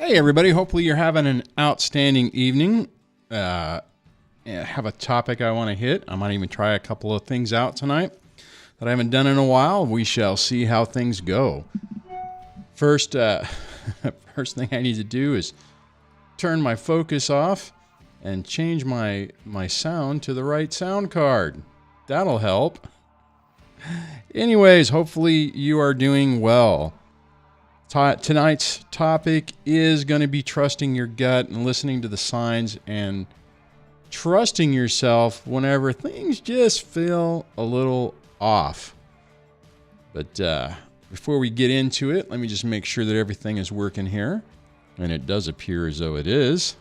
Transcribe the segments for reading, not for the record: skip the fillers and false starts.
Hey everybody, hopefully you're having an outstanding evening. I have a topic I want to hit. I might even try a couple of things out tonight that I haven't done in a while. We shall see how things go. First thing I need to do is turn my focus off and change my sound to the right sound card. That'll help. Anyways, hopefully you are doing well. Tonight's topic is going to be trusting your gut and listening to the signs and trusting yourself whenever things just feel a little off. But before we get into it, let me just make sure that everything is working here. And it does appear as though it is.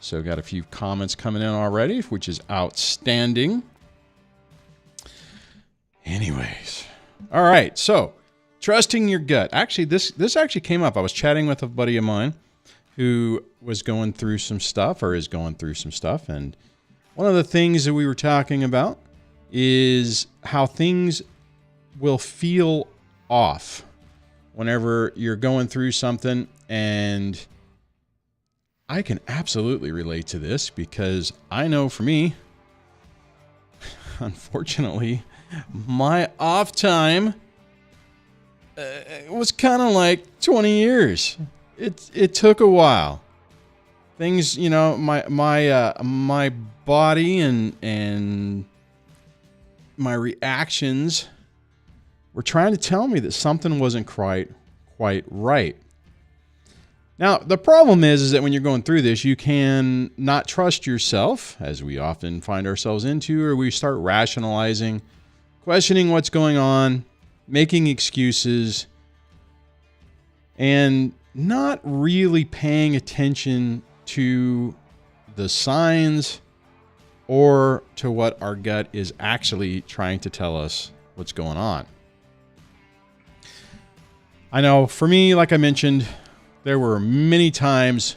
So got a few comments coming in already, which is outstanding. Anyways. All right. So trusting your gut. Actually, this actually came up. I was chatting with a buddy of mine who was going through some stuff or is going through some stuff. And one of the things that we were talking about is how things will feel off whenever you're going through something. And I can absolutely relate to this because I know for me, unfortunately, my off time it was kind of like 20 years. It took a while. Things, you know, my body and my reactions were trying to tell me that something wasn't quite right. Now, the problem is that when you're going through this, you can not trust yourself, as we often find ourselves into, or we start rationalizing, questioning what's going on, making excuses, and not really paying attention to the signs or to what our gut is actually trying to tell us what's going on. I know for me, like I mentioned, there were many times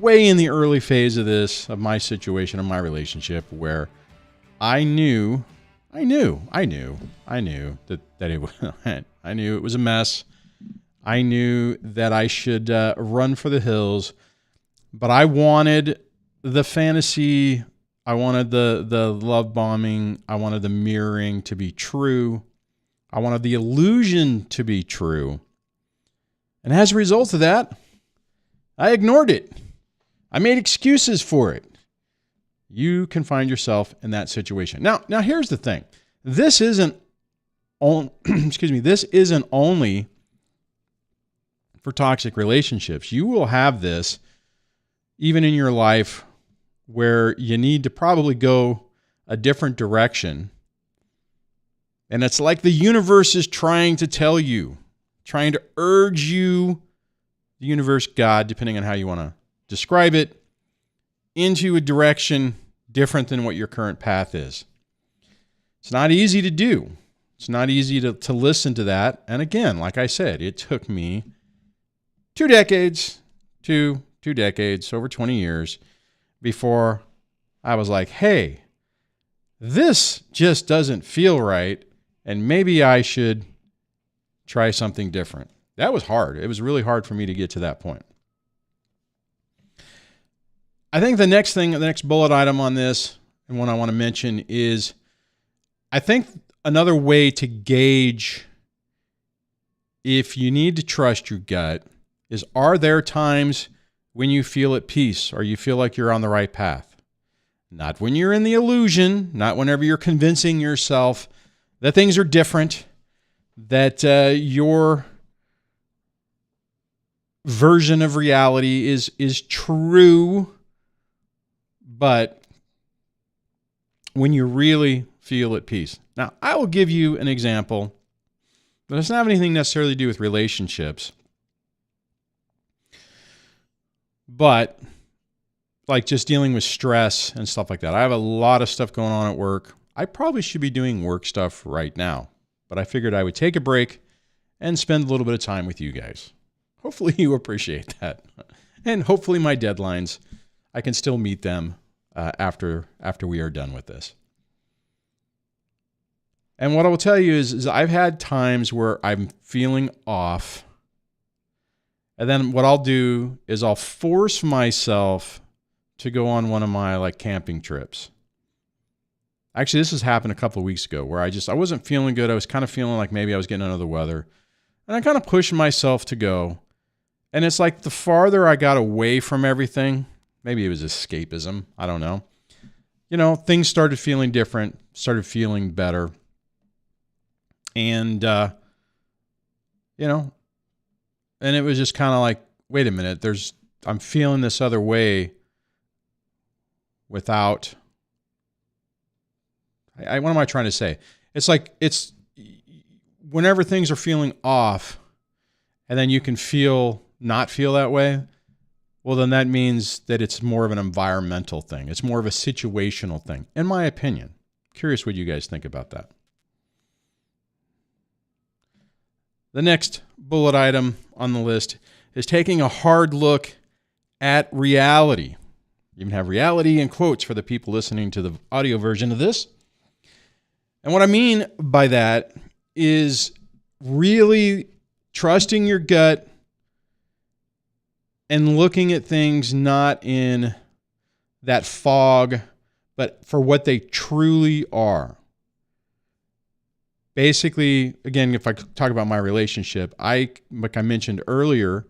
way in the early phase of my situation, of my relationship, where I knew that it was, I knew it was a mess. I knew that I should run for the hills, but I wanted the fantasy. I wanted the love bombing. I wanted the mirroring to be true. I wanted the illusion to be true. And as a result of that, I ignored it. I made excuses for it. You can find yourself in that situation. Now here's the thing. This isn't only for toxic relationships. You will have this even in your life where you need to probably go a different direction. And it's like the universe is trying to tell you, trying to urge you, the universe, God, depending on how you want to describe it, into a direction different than what your current path is. It's not easy to do. It's not easy to listen to that. And again, like I said, it took me 2 decades, over 20 years, before I was like, hey, this just doesn't feel right, and maybe I should try something different. That was hard. It was really hard for me to get to that point. I think the next bullet item on this, and one I want to mention is, I think another way to gauge if you need to trust your gut is, are there times when you feel at peace or you feel like you're on the right path? Not when you're in the illusion, not whenever you're convincing yourself that things are different, that your version of reality is true, but when you really feel at peace. Now, I will give you an example, but it doesn't have anything necessarily to do with relationships. But like just dealing with stress and stuff like that. I have a lot of stuff going on at work. I probably should be doing work stuff right now, but I figured I would take a break and spend a little bit of time with you guys. Hopefully you appreciate that. And hopefully my deadlines, I can still meet them after we are done with this. And what I will tell you is I've had times where I'm feeling off And then what I'll do is I'll force myself to go on one of my like camping trips. Actually, this has happened a couple of weeks ago where I wasn't feeling good. I was kind of feeling like maybe I was getting under the weather. And I kind of pushed myself to go. And it's like the farther I got away from everything, maybe it was escapism, I don't know. Things started feeling different, started feeling better. And, and it was just kind of like, wait a minute, I'm feeling this other way without, what am I trying to say? It's like, whenever things are feeling off and then you can not feel that way, well, then that means that it's more of an environmental thing. It's more of a situational thing, in my opinion. Curious what you guys think about that. The next bullet item on the list is taking a hard look at reality. You even have reality in quotes for the people listening to the audio version of this. And what I mean by that is really trusting your gut and looking at things not in that fog, but for what they truly are. Basically, again, if I talk about my relationship, like I mentioned earlier,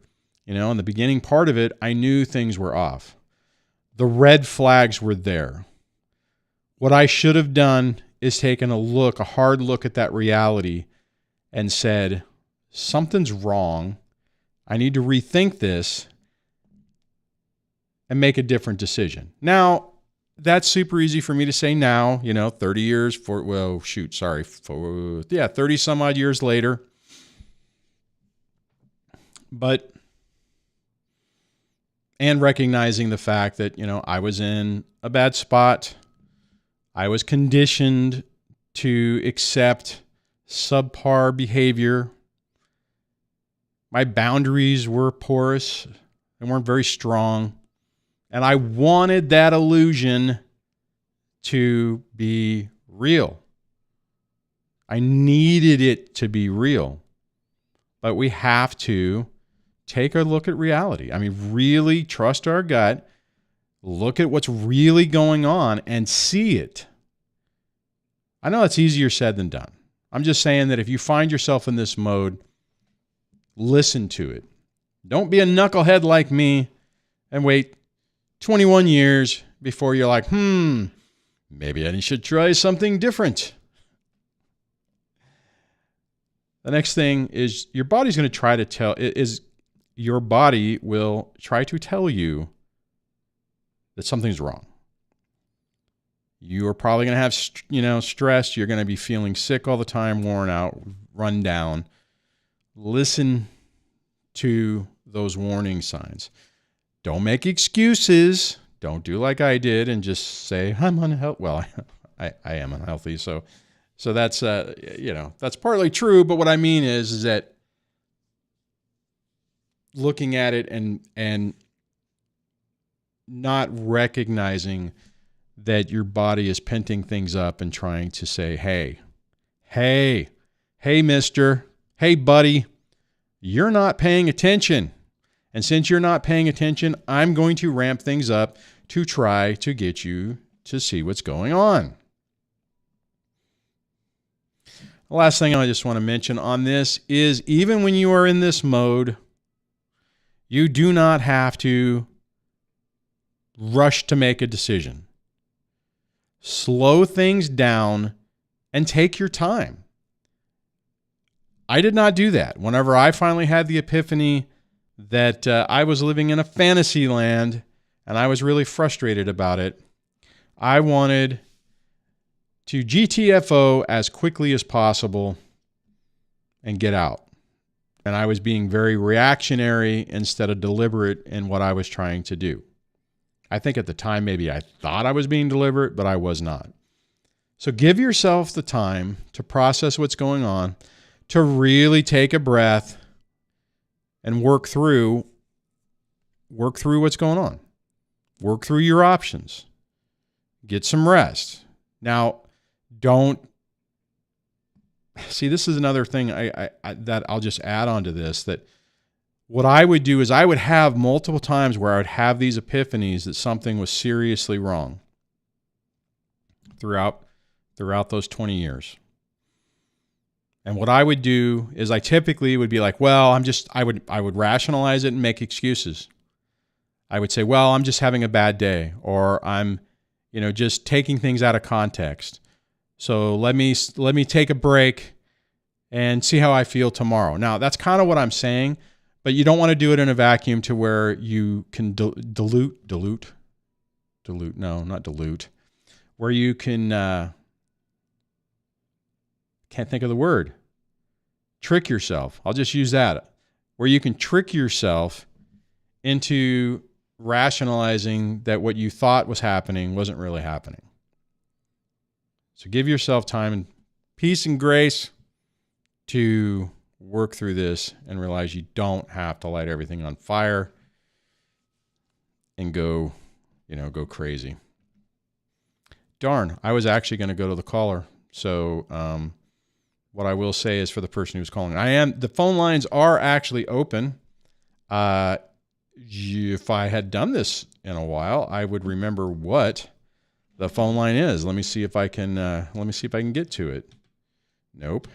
in the beginning part of it, I knew things were off. The red flags were there. What I should have done is taken a hard look at that reality and said, something's wrong. I need to rethink this and make a different decision. Now, that's super easy for me to say now, 30 years, 30 some odd years later. And recognizing the fact that, I was in a bad spot. I was conditioned to accept subpar behavior. My boundaries were porous and weren't very strong. And I wanted that illusion to be real. I needed it to be real. But we have to take a look at reality. I mean, really trust our gut, look at what's really going on and see it. I know it's easier said than done. I'm just saying that if you find yourself in this mode, listen to it. Don't be a knucklehead like me and wait 21 years before you're like, maybe I should try something different. The next thing is your body's going to try to your body will try to tell you that something's wrong. You are probably going to have, stress. You're going to be feeling sick all the time, worn out, run down. Listen to those warning signs. Don't make excuses. Don't do like I did and just say, I'm unhealthy. Well, I am unhealthy. So that's, that's partly true. But what I mean is that looking at it and not recognizing that your body is penting things up and trying to say, hey, mister, hey, buddy, you're not paying attention. And since you're not paying attention, I'm going to ramp things up to try to get you to see what's going on. The last thing I just want to mention on this is even when you are in this mode, you do not have to rush to make a decision. Slow things down and take your time. I did not do that. Whenever I finally had the epiphany that I was living in a fantasy land and I was really frustrated about it, I wanted to GTFO as quickly as possible and get out. And I was being very reactionary instead of deliberate in what I was trying to do. I think at the time maybe I thought I was being deliberate, but I was not. So give yourself the time to process what's going on, to really take a breath and work through what's going on. Work through your options. Get some rest. Now, don't see, this is another thing that I'll just add on to this, that what I would do is I would have multiple times where I would have these epiphanies that something was seriously wrong throughout those 20 years. And what I would do is I typically would be like, well, I would rationalize it and make excuses. I would say, well, I'm just having a bad day, or I'm, just taking things out of context. So let me take a break and see how I feel tomorrow. Now, that's kind of what I'm saying, but you don't want to do it in a vacuum to where you can dilute, where you can, can't think of the word, trick yourself. I'll just use that, where you can trick yourself into rationalizing that what you thought was happening wasn't really happening. So give yourself time and peace and grace to work through this and realize you don't have to light everything on fire and go crazy. Darn, I was actually going to go to the caller. So what I will say is, for the person who's calling, the phone lines are actually open. If I had done this in a while, I would remember what the phone line is. Let me see if I can get to it. Nope.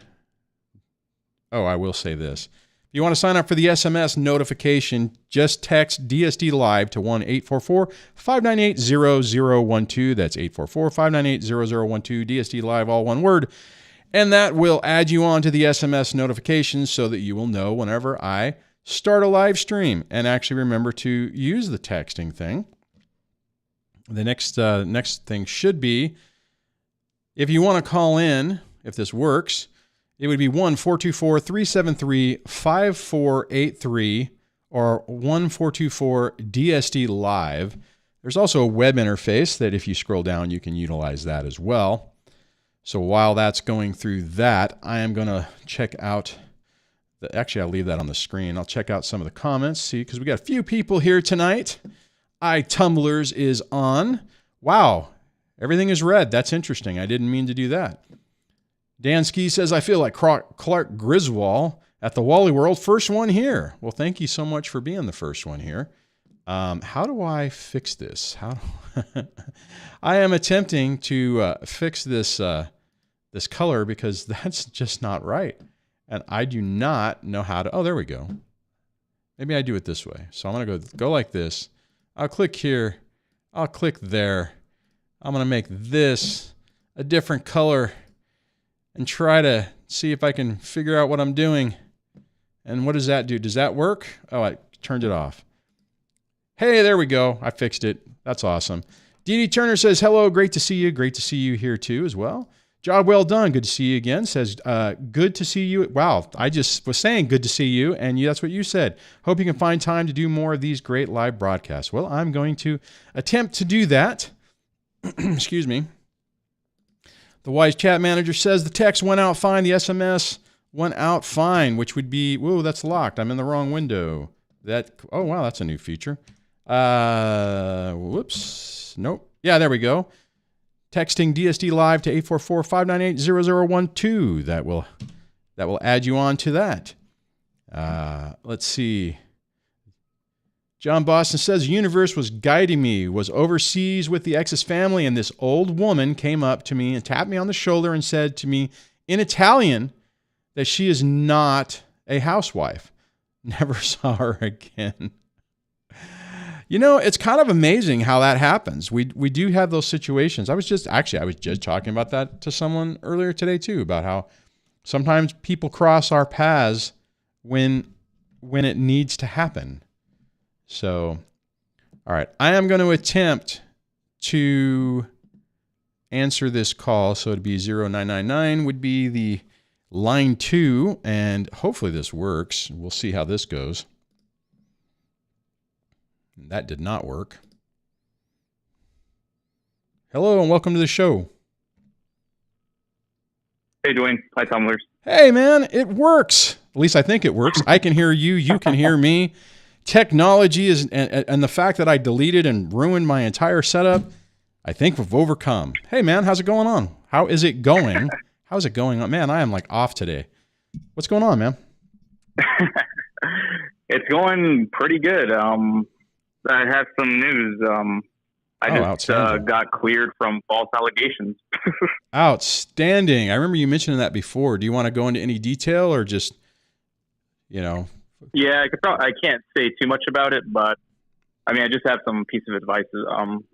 Oh, I will say this. If you want to sign up for the SMS notification, just text DSD Live to 1-844-598-0012. That's 844-598-0012. DSD Live, all one word. And that will add you on to the SMS notifications so that you will know whenever I start a live stream. And actually remember to use the texting thing. The next thing should be, if you want to call in, if this works, it would be 1-424-373-5483 or 1-424-DSD Live. There's also a web interface that if you scroll down, you can utilize that as well. So while that's going through that, I am going to check out actually, I'll leave that on the screen. I'll check out some of the comments, see, because we got a few people here tonight. iTumblers is on. Wow, everything is red. That's interesting. I didn't mean to do that. Dan Ski says, I feel like Clark Griswold at the Wally World. First one here. Well, thank you so much for being the first one here. How do I fix this? I am attempting to fix this this color because that's just not right. And I do not know how to. Oh, there we go. Maybe I do it this way. So I'm going to go like this. I'll click here. I'll click there. I'm going to make this a different color and try to see if I can figure out what I'm doing. And what does that do? Does that work? Oh, I turned it off. Hey, there we go. I fixed it. That's awesome. Dee Dee Turner says, hello, great to see you. Great to see you here too as well. Job well done. Good to see you again. Says, good to see you. Wow, I just was saying good to see you, and that's what you said. Hope you can find time to do more of these great live broadcasts. Well, I'm going to attempt to do that. Excuse me. The Wise Chat Manager says the text went out fine. The SMS went out fine, which would be, whoa, that's locked. I'm in the wrong window. Oh, wow, that's a new feature. Whoops. Nope. Yeah, there we go. Texting DSD Live to 844-598-0012. That will add you on to that. Let's see. John Boston says, the universe was guiding me, was overseas with the ex's family, and this old woman came up to me and tapped me on the shoulder and said to me in Italian that she is not a housewife. Never saw her again. You know, it's kind of amazing how that happens. We do have those situations. I was just talking about that to someone earlier today too, about how sometimes people cross our paths when it needs to happen. So, all right, I am going to attempt to answer this call. So it'd be 0999 would be the line 2, and hopefully this works. We'll see how this goes. That did not work. Hello and welcome to the show. Hey, Duane. Hi, Tumblers. Hey, man, it works. At least I think it works. I can hear you. You can hear me. Technology is, and the fact that I deleted and ruined my entire setup, I think we've overcome. Hey, man, how's it going on? How is it going? How's it going on? Man, I am like off today. What's going on, man? It's going pretty good. I have some news. I just got cleared from false allegations. Outstanding. I remember you mentioning that before. Do you want to go into any detail or just, Yeah, I can't say too much about it, but I mean, I just have some piece of advice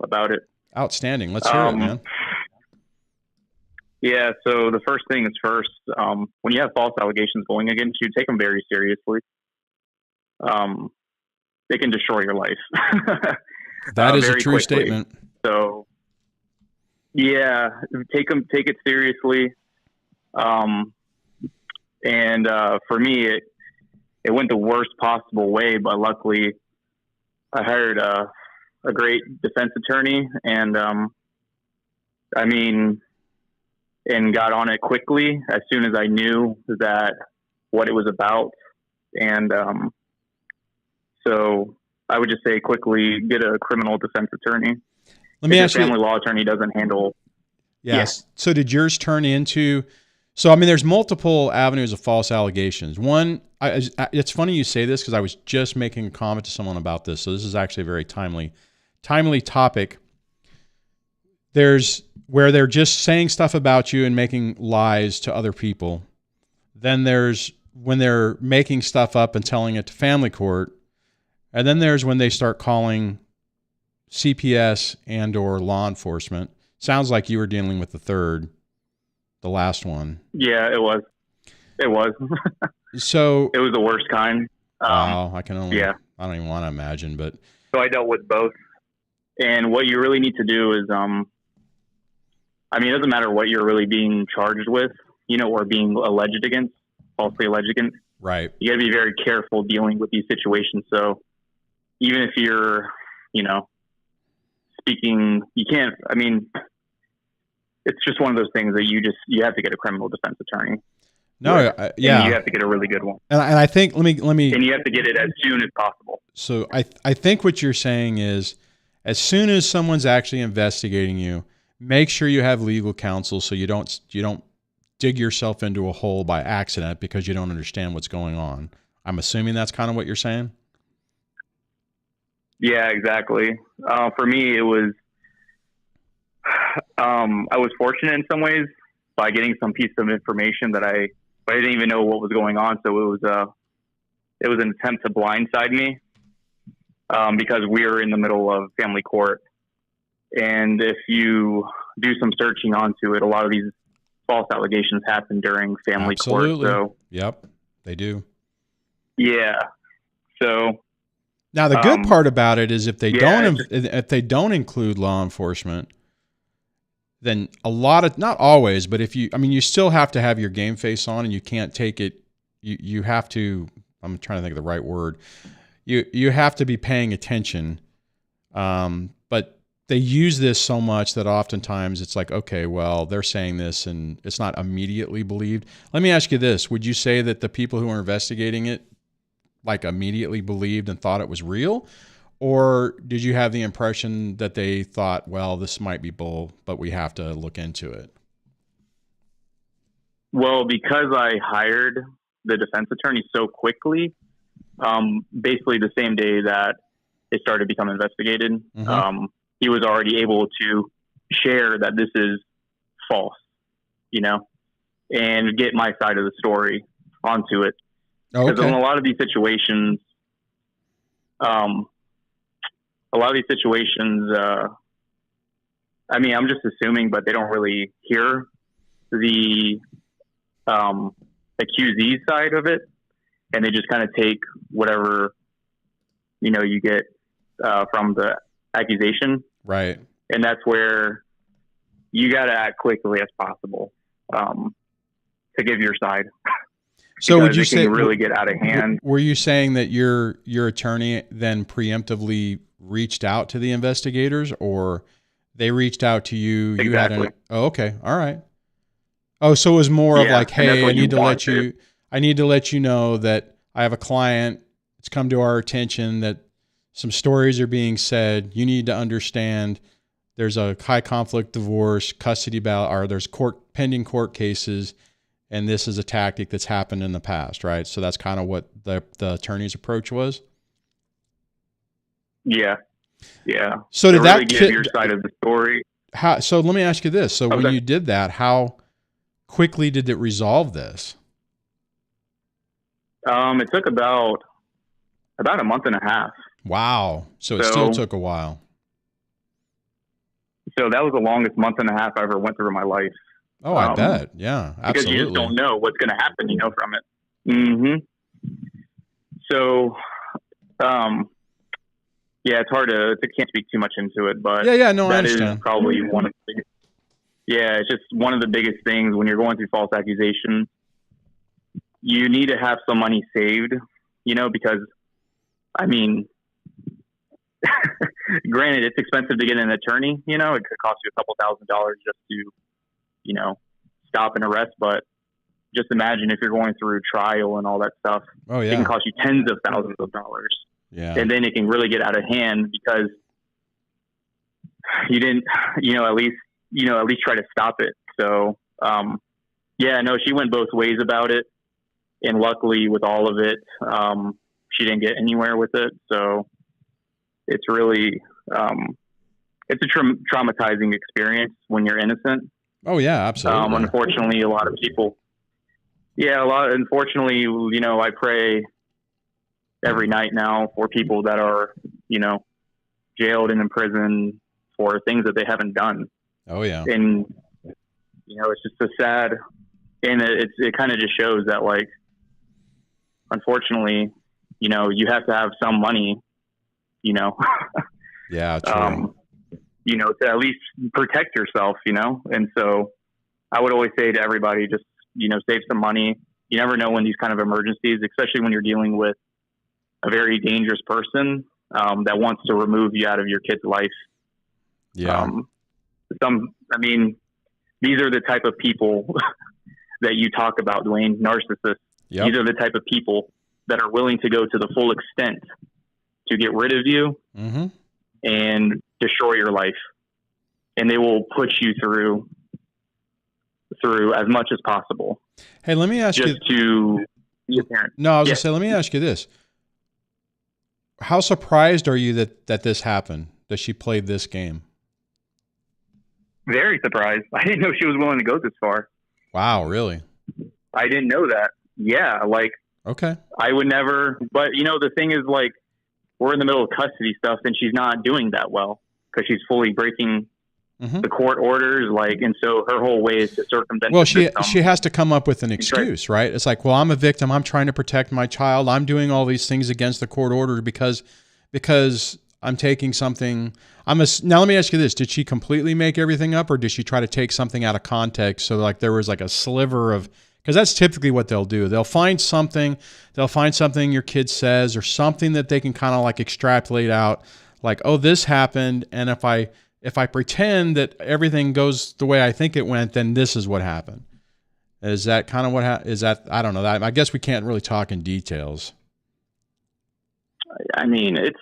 about it. Outstanding. Let's hear it, man. Yeah, so the first thing is first, when you have false allegations going against you, take them very seriously. They can destroy your life. That is a true quickly. statement. So, yeah, take it seriously. And for me, it went the worst possible way, but luckily I hired a great defense attorney and got on it quickly as soon as I knew that what it was about. And so I would just say quickly get a criminal defense attorney. Let me ask you. Family law attorney doesn't handle. Yes. Yeah. So did yours turn into? So I mean, there's multiple avenues of false allegations. One, it's funny you say this because I was just making a comment to someone about this. So this is actually a very timely topic. There's where they're just saying stuff about you and making lies to other people. Then there's when they're making stuff up and telling it to family court. And then there's when they start calling CPS and or law enforcement. Sounds like you were dealing with the last one. Yeah, it was. So it was the worst kind. Wow, I don't even want to imagine, but. So I dealt with both. And what you really need to do is, it doesn't matter what you're really being charged with, or being falsely alleged against. Right. You got to be very careful dealing with these situations. So even if you're, speaking, you can't, it's just one of those things that you have to get a criminal defense attorney. No, yeah. And you have to get a really good one. And I think, let me. And you have to get it as soon as possible. So I think what you're saying is, as soon as someone's actually investigating you, make sure you have legal counsel so you don't dig yourself into a hole by accident because you don't understand what's going on. I'm assuming that's kind of what you're saying. Yeah, exactly. For me, it was, I was fortunate in some ways by getting some piece of information that I didn't even know what was going on. So it was an attempt to blindside me, because we were in the middle of family court. And if you do some searching onto it, a lot of these false allegations happen during family court. So, yep, they do. Yeah. So now the good part about it is if they don't include law enforcement, then not always, but if you still have to have your game face on and you can't take it. You have to, I'm trying to think of the right word. You have to be paying attention. But they use this so much that oftentimes it's like, okay, well, they're saying this and it's not immediately believed. Let me ask you this. Would you say that the people who are investigating it immediately believed and thought it was real? Or did you have the impression that they thought, well, this might be bull, but we have to look into it? Well, because I hired the defense attorney so quickly, basically the same day that it started to become investigated, mm-hmm. He was already able to share that this is false, and get my side of the story onto it. Because in a lot of these situations, I'm just assuming, but they don't really hear the accusee side of it, and they just kind of take whatever you get from the accusation, right? And that's where you got to act quickly as possible to give your side. So would you say really get out of hand? Were you saying that your attorney then preemptively reached out to the investigators, or they reached out to you? Exactly. Okay, all right. Oh, so it was more of like, hey, I need to let you know that I have a client. It's come to our attention that some stories are being said. You need to understand there's a high conflict divorce, custody battle, or there's pending court cases, and this is a tactic that's happened in the past, right? So that's kind of what the attorney's approach was. Yeah. So did really that give your side of the story? So let me ask you this. So when you did that, how quickly did it resolve this? It took about a month and a half. Wow. So it still took a while. So that was the longest month and a half I ever went through in my life. Oh, I bet. Yeah, absolutely. Because you just don't know what's going to happen, from it. Mm-hmm. So, yeah, it's hard to can't speak too much into it, but yeah, no, I understand. That is probably one of the biggest. Yeah, it's just one of the biggest things when you're going through false accusations. You need to have some money saved, because, I mean, granted, it's expensive to get an attorney. It could cost you a couple $1,000s just to, stop an arrest. But just imagine if you're going through trial and all that stuff. Oh, yeah. It can cost you tens of thousands of dollars. Yeah. And then it can really get out of hand because you didn't, at least try to stop it. So, she went both ways about it. And luckily with all of it, she didn't get anywhere with it. So it's really, it's a traumatizing experience when you're innocent. Oh yeah, absolutely. Unfortunately, a lot of people, unfortunately, I pray every night now for people that are, jailed and in prison for things that they haven't done. Oh yeah. And, it's just a sad, and it kind of just shows that, like, unfortunately, you have to have some money, Yeah, true. To at least protect yourself, and so I would always say to everybody, just, save some money. You never know when these kind of emergencies, especially when you're dealing with a very dangerous person that wants to remove you out of your kid's life. Yeah. These are the type of people that you talk about, Duane, narcissists. Yep. These are the type of people that are willing to go to the full extent to get rid of you and destroy your life. And they will push you through as much as possible. Hey, let me ask you. Just to be a parent. No, I was going to say, let me ask you this. How surprised are you that this happened, that she played this game? Very surprised. I didn't know she was willing to go this far. Wow, really? I didn't know that. Yeah, like, okay. I would never, but the thing is, like, we're in the middle of custody stuff and she's not doing that well because she's fully breaking the court orders, like, and so her whole way is to circumvent. Well, she has to come up with an excuse, right? It's like, well, I'm a victim. I'm trying to protect my child. I'm doing all these things against the court order because I'm taking something. Now let me ask you this: did she completely make everything up, or did she try to take something out of context? So like there was like a sliver of, because that's typically what they'll do. They'll find something your kid says or something that they can kind of like extrapolate out, like, oh, this happened, and if I pretend that everything goes the way I think it went, then this is what happened. Is that kind of is that? I don't know. I guess we can't really talk in details. I mean, it's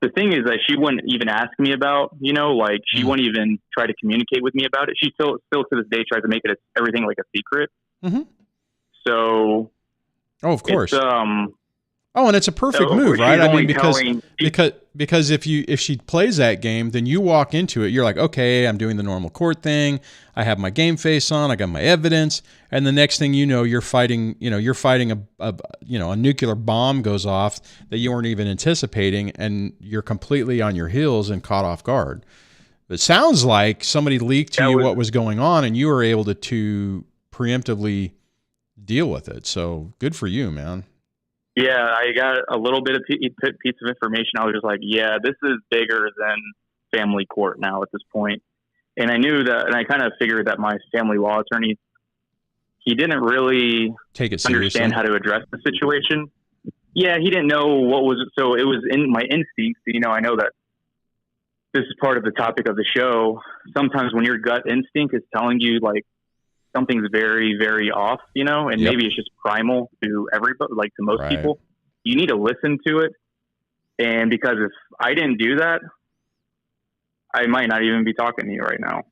the thing is that she wouldn't even ask me about, like she wouldn't even try to communicate with me about it. She still to this day tries to make it everything like a secret. So, oh, of course. Oh, and it's a perfect move, right? I mean, because if she plays that game, then you walk into it, you're like, okay, I'm doing the normal court thing. I have my game face on. I got my evidence, and the next thing you know, you're fighting a nuclear bomb goes off that you weren't even anticipating, and you're completely on your heels and caught off guard. It sounds like somebody leaked to you what was going on, and you were able to preemptively deal with it. So good for you, man. Yeah, I got a little bit of piece of information. I was just like, yeah, this is bigger than family court now at this point. And I knew that, and I kind of figured that my family law attorney, he didn't really understand how to address the situation. Yeah, he didn't know what was, so it was in my instincts. I know that this is part of the topic of the show. Sometimes when your gut instinct is telling you, like, something's very, very off, and maybe it's just primal to everybody, like to most people. You need to listen to it. And because if I didn't do that, I might not even be talking to you right now.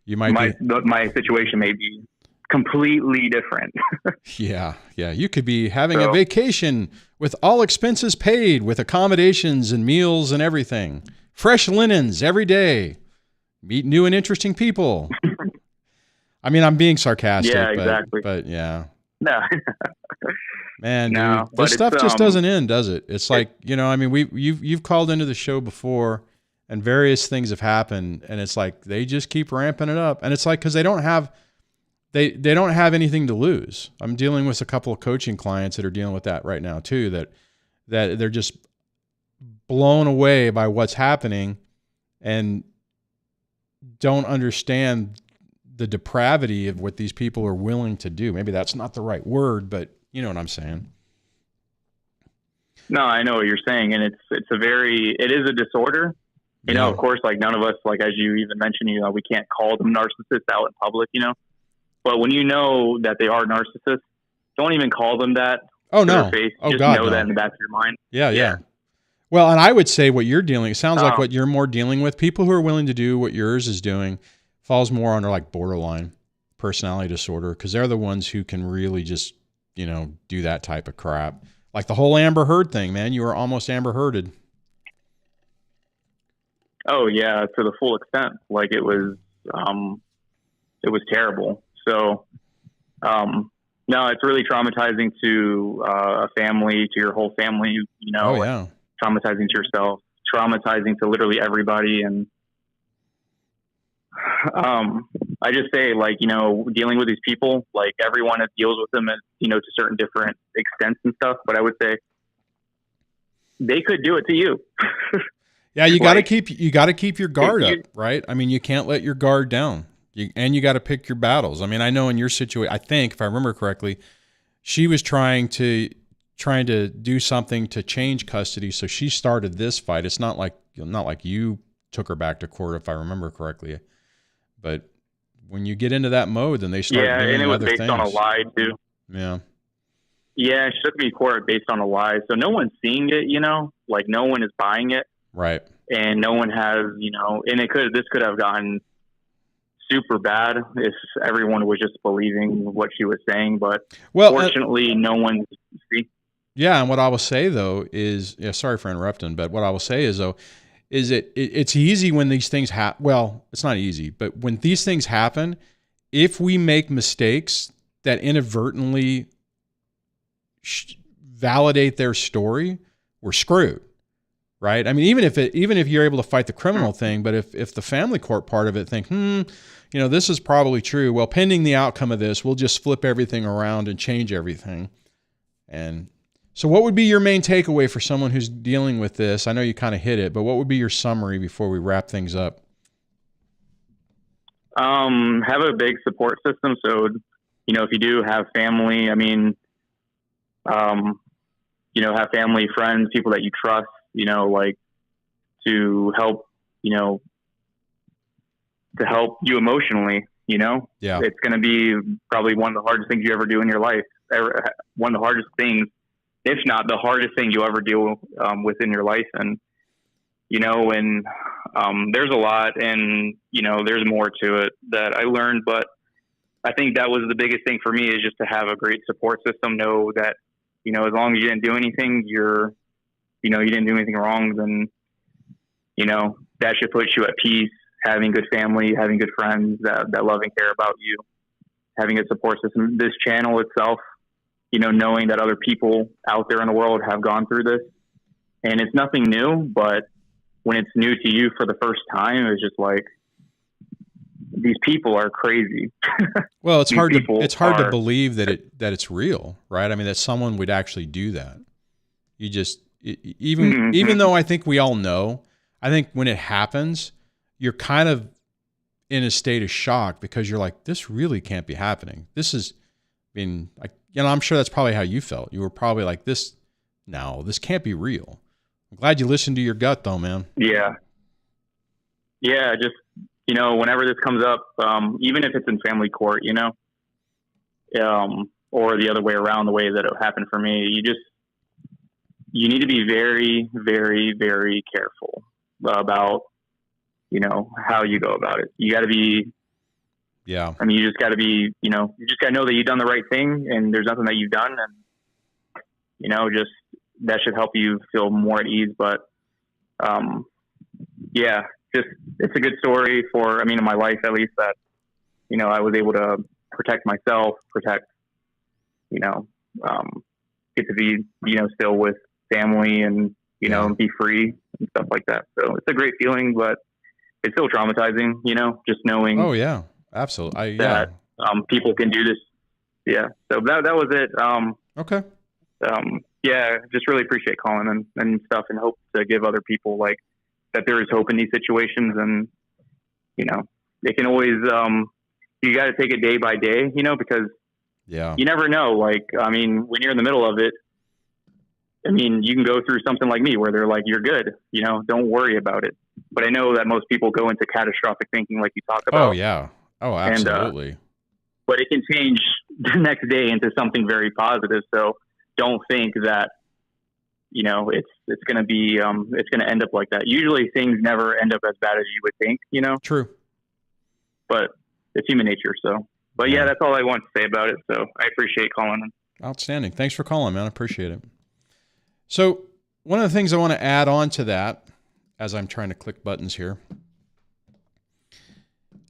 You might my situation may be completely different. Yeah. You could be having a vacation with all expenses paid, with accommodations and meals and everything. Fresh linens every day. Meet new and interesting people. I mean, I'm being sarcastic, Yeah, exactly. but yeah. No. Man, No, dude, this stuff just doesn't end, does it? It's like, I mean, you've called into the show before and various things have happened, and it's like they just keep ramping it up. And it's like, because they don't have anything to lose. I'm dealing with a couple of coaching clients that are dealing with that right now too, that they're just blown away by what's happening and don't understand the depravity of what these people are willing to do. Maybe that's not the right word, but you know what I'm saying. No, I know what you're saying. And it is a disorder, you know, of course, like none of us, like, as you even mentioned, we can't call them narcissists out in public, but when you know that they are narcissists, don't even call them that. Oh, no. Their face. Oh, just God, know no. that in the back of your mind. Yeah. Well, and I would say what you're dealing, it sounds like what you're more dealing with, people who are willing to do what yours is doing, falls more under like borderline personality disorder, because they're the ones who can really just, do that type of crap. Like the whole Amber Heard thing, man. You were almost Amber Hearded. Oh, yeah, to the full extent. Like it was terrible. So, no, it's really traumatizing to a family, to your whole family, Oh, yeah. Traumatizing to yourself, traumatizing to literally everybody. And I just say, like, dealing with these people, like everyone that deals with them, to certain different extents and stuff. But I would say they could do it to you. Yeah, you got to keep your guard up, right? I mean, you can't let your guard down. You got to pick your battles. I mean, I know in your situation, I think if I remember correctly, she was trying to do something to change custody, so she started this fight. It's not like you took her back to court, if I remember correctly. But when you get into that mode, then they start doing and it was other based things. on a lie too. Yeah. Yeah, she took me to court based on a lie, so no one's seeing it. Like no one is buying it. Right. And no one has, and this could have gotten super bad if everyone was just believing what she was saying, but fortunately no one's see. Yeah, and what I will say though is, sorry for interrupting, but what I will say is though, is it's easy when these things happen. Well, it's not easy, but when these things happen, if we make mistakes that inadvertently validate their story, we're screwed. Right? I mean, even if you're able to fight the criminal thing, but if the family court part of it think, this is probably true. Well, pending the outcome of this, we'll just flip everything around and change everything. And so what would be your main takeaway for someone who's dealing with this? I know you kind of hit it, but what would be your summary before we wrap things up? Have a big support system. So, if you do have family, I mean, have family, friends, people that you trust, like to help, to help you emotionally, Yeah. It's going to be probably one of the hardest things you ever do in your life. One of the hardest things, if not the hardest thing you ever deal within your life. And, there's a lot and, there's more to it that I learned, but I think that was the biggest thing for me is just to have a great support system. Know that, as long as you didn't do anything, you didn't do anything wrong, then, that should put you at peace. Having good family, having good friends that love and care about you, having a support system. This channel itself, knowing that other people out there in the world have gone through this, and it's nothing new, but when it's new to you for the first time, it's just like, these people are crazy. Well, it's hard to believe that it's real, right? I mean, that someone would actually do that. You just, even though I think we all know, I think when it happens, you're kind of in a state of shock because you're like, this really can't be happening. This is, I'm sure that's probably how you felt. You were probably like, this can't be real. I'm glad you listened to your gut though, man. Yeah. Yeah. Just, whenever this comes up, even if it's in family court, or the other way around, the way that it happened for me, you need to be very, very, very careful about, how you go about it. You got to be Yeah. I mean, you just got to be, you just got to know that you've done the right thing, and there's nothing that you've done, and just that should help you feel more at ease. But yeah, just it's a good story in my life at least, that I was able to protect myself, get to be still with family, and and be free and stuff like that. So it's a great feeling, but it's still traumatizing, just knowing. Oh yeah, absolutely. That people can do this. Yeah. So that was it. Okay. Yeah, just really appreciate calling and stuff, and hope to give other people that there is hope in these situations, and they can always you got to take it day by day, because you never know. When you're in the middle of it, you can go through something like me where they're like, you're good, don't worry about it. But I know that most people go into catastrophic thinking, like you talk about. Oh yeah. Oh, absolutely. But it can change the next day into something very positive. So don't think that, it's going to be, it's going to end up like that. Usually things never end up as bad as you would think, True. But it's human nature. So, but yeah, that's all I want to say about it. So I appreciate calling. Outstanding. Thanks for calling, man. I appreciate it. So one of the things I want to add on to that, as I'm trying to click buttons here,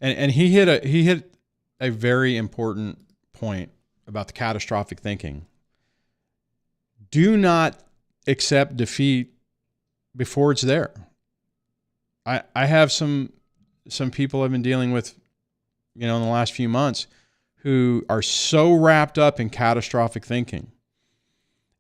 and he hit a very important point about the catastrophic thinking. Do not accept defeat before it's there. I have some people I've been dealing with, in the last few months, who are so wrapped up in catastrophic thinking.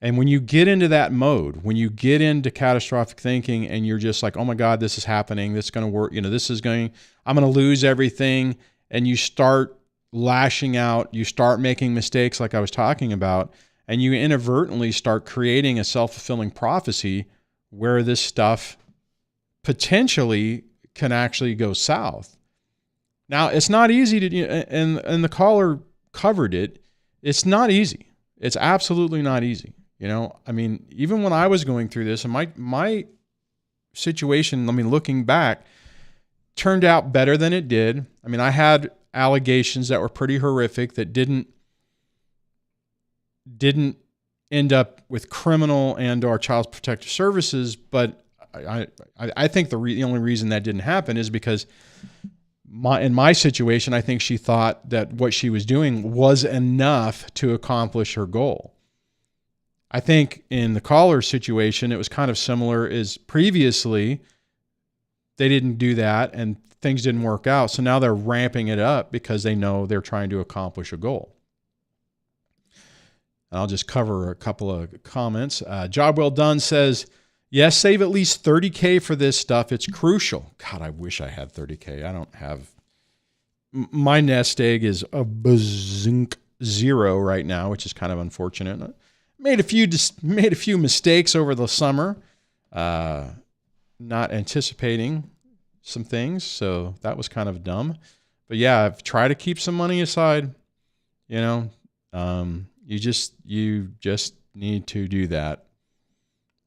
And when you get into that mode, when you get into catastrophic thinking and you're just like, oh my God, this is happening, this is going to work, I'm going to lose everything. And you start lashing out, you start making mistakes like I was talking about, and you inadvertently start creating a self-fulfilling prophecy where this stuff potentially can actually go south. Now, it's not easy to, and the caller covered it. It's not easy. It's absolutely not easy. Even when I was going through this, and my situation, looking back, turned out better than it did. I had allegations that were pretty horrific that didn't end up with criminal and or child protective services, but I think the only reason that didn't happen is because in my situation, I think she thought that what she was doing was enough to accomplish her goal. I think in the caller's situation, it was kind of similar. As previously, they didn't do that and things didn't work out. So now they're ramping it up because they know they're trying to accomplish a goal. And I'll just cover a couple of comments. Job Well Done says, yes, save at least $30K for this stuff. It's crucial. God, I wish I had $30K. I don't have. My nest egg is a bazink zero right now, which is kind of unfortunate. Made a few mistakes over the summer, not anticipating some things, so that was kind of dumb. But yeah, I've tried to keep some money aside. You just need to do that.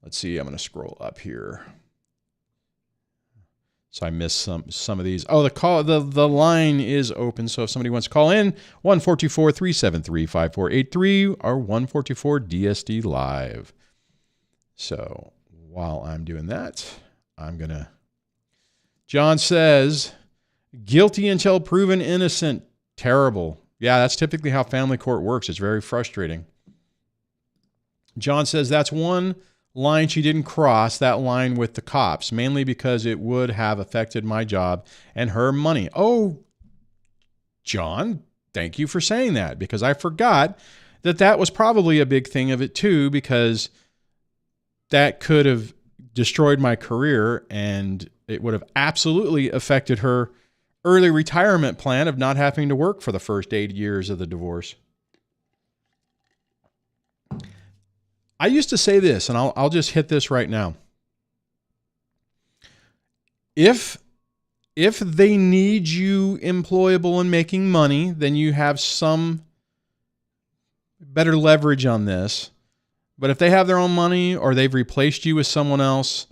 Let's see. I'm going to scroll up here. So I missed some of these. Oh, the line is open. So if somebody wants to call in, 1-424-373-5483 or 1-424-DSD-LIVE. So while I'm doing that, John says, guilty until proven innocent. Terrible. Yeah, that's typically how family court works. It's very frustrating. John says that's one line she didn't cross, that line with the cops, mainly because it would have affected my job and her money. Oh, John, thank you for saying that, because I forgot that was probably a big thing of it too, because that could have destroyed my career and it would have absolutely affected her early retirement plan of not having to work for the first 8 years of the divorce. I used to say this, and I'll just hit this right now. If they need you employable and making money, then you have some better leverage on this. But if they have their own money, or they've replaced you with someone else,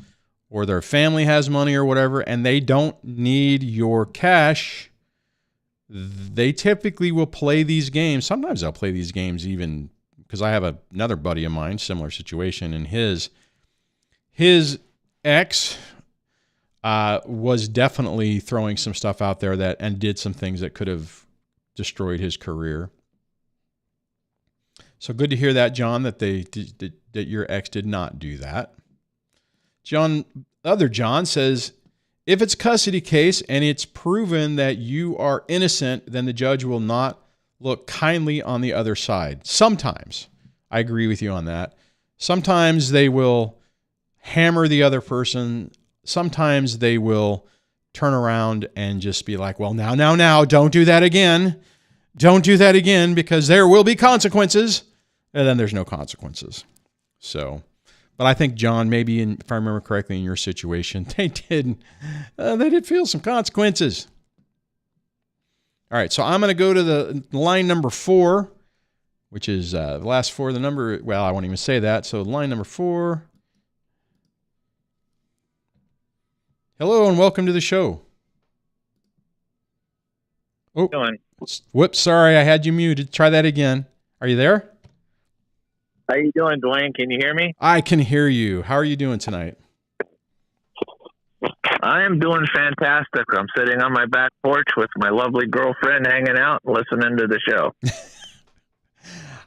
or their family has money or whatever, and they don't need your cash, they typically will play these games. Sometimes they'll play these games even because I have another buddy of mine, similar situation, and his ex was definitely throwing some stuff out there and did some things that could have destroyed his career. So good to hear that, John, that that your ex did not do that. Other John says, if it's a custody case and it's proven that you are innocent, then the judge will not look kindly on the other side. Sometimes. I agree with you on that. Sometimes they will hammer the other person. Sometimes they will turn around and just be like, well, now, don't do that again. Don't do that again because there will be consequences. And then there's no consequences. So, but I think, John, maybe if I remember correctly in your situation, they did feel some consequences. All right, so I'm going to go to the line number 4, which is the last 4 of the number. Well, I won't even say that. So line number 4. Hello and welcome to the show. Oh, whoops, sorry, I had you muted. Try that again. Are you there? How you doing, Duane? Can you hear me? I can hear you. How are you doing tonight? I am doing fantastic. I'm sitting on my back porch with my lovely girlfriend hanging out, listening to the show.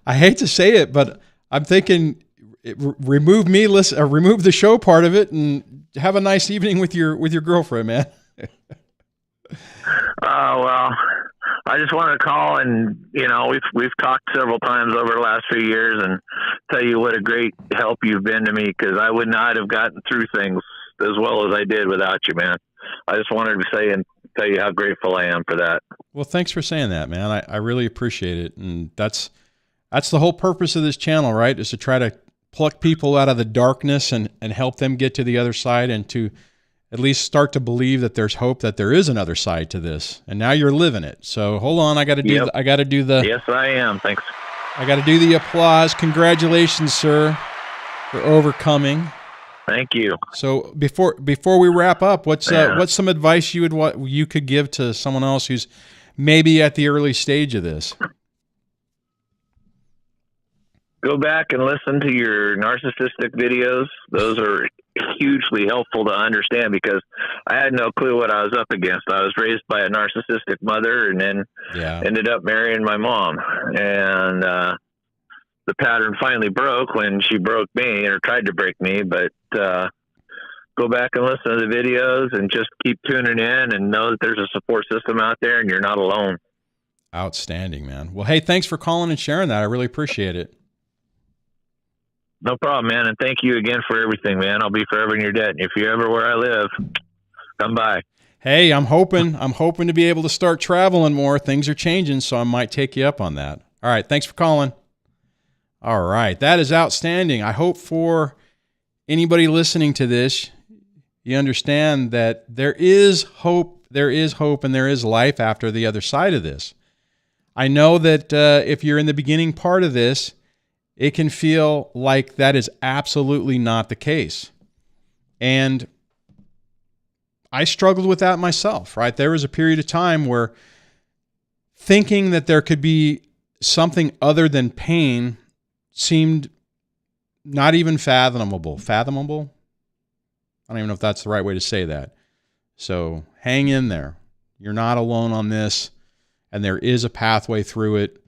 I hate to say it, but I'm thinking remove the show part of it and have a nice evening with your girlfriend, man. Oh, well, I just wanted to call and, we've talked several times over the last few years and tell you what a great help you've been to me, because I would not have gotten through things as well as I did without you, man. I just wanted to say and tell you how grateful I am for that. Well, thanks for saying that, man. I really appreciate it. And that's the whole purpose of this channel, right? Is to try to pluck people out of the darkness and help them get to the other side and to at least start to believe that there's hope, that there is another side to this. And now you're living it. So hold on. I got to do the Yes, I am. Thanks. I got to do the applause. Congratulations, sir, for overcoming. Thank you. So before we wrap up, what's some advice you could give to someone else who's maybe at the early stage of this? Go back and listen to your narcissistic videos. Those are hugely helpful to understand because I had no clue what I was up against. I was raised by a narcissistic mother and then ended up marrying my mom. And the pattern finally broke when she broke me or tried to break me. But go back and listen to the videos and just keep tuning in and know that there's a support system out there and you're not alone. Outstanding, man. Well, hey, thanks for calling and sharing that. I really appreciate it. No problem, man. And thank you again for everything, man. I'll be forever in your debt. And if you're ever where I live, come by. Hey, I'm hoping to be able to start traveling more. Things are changing, so I might take you up on that. All right. Thanks for calling. All right. That is outstanding. I hope for anybody listening to this, you understand that there is hope, and there is life after the other side of this. I know that if you're in the beginning part of this, it can feel like that is absolutely not the case. And I struggled with that myself, right? There was a period of time where thinking that there could be something other than pain seemed not even fathomable. Fathomable? I don't even know if that's the right way to say that. So hang in there. You're not alone on this, and there is a pathway through it.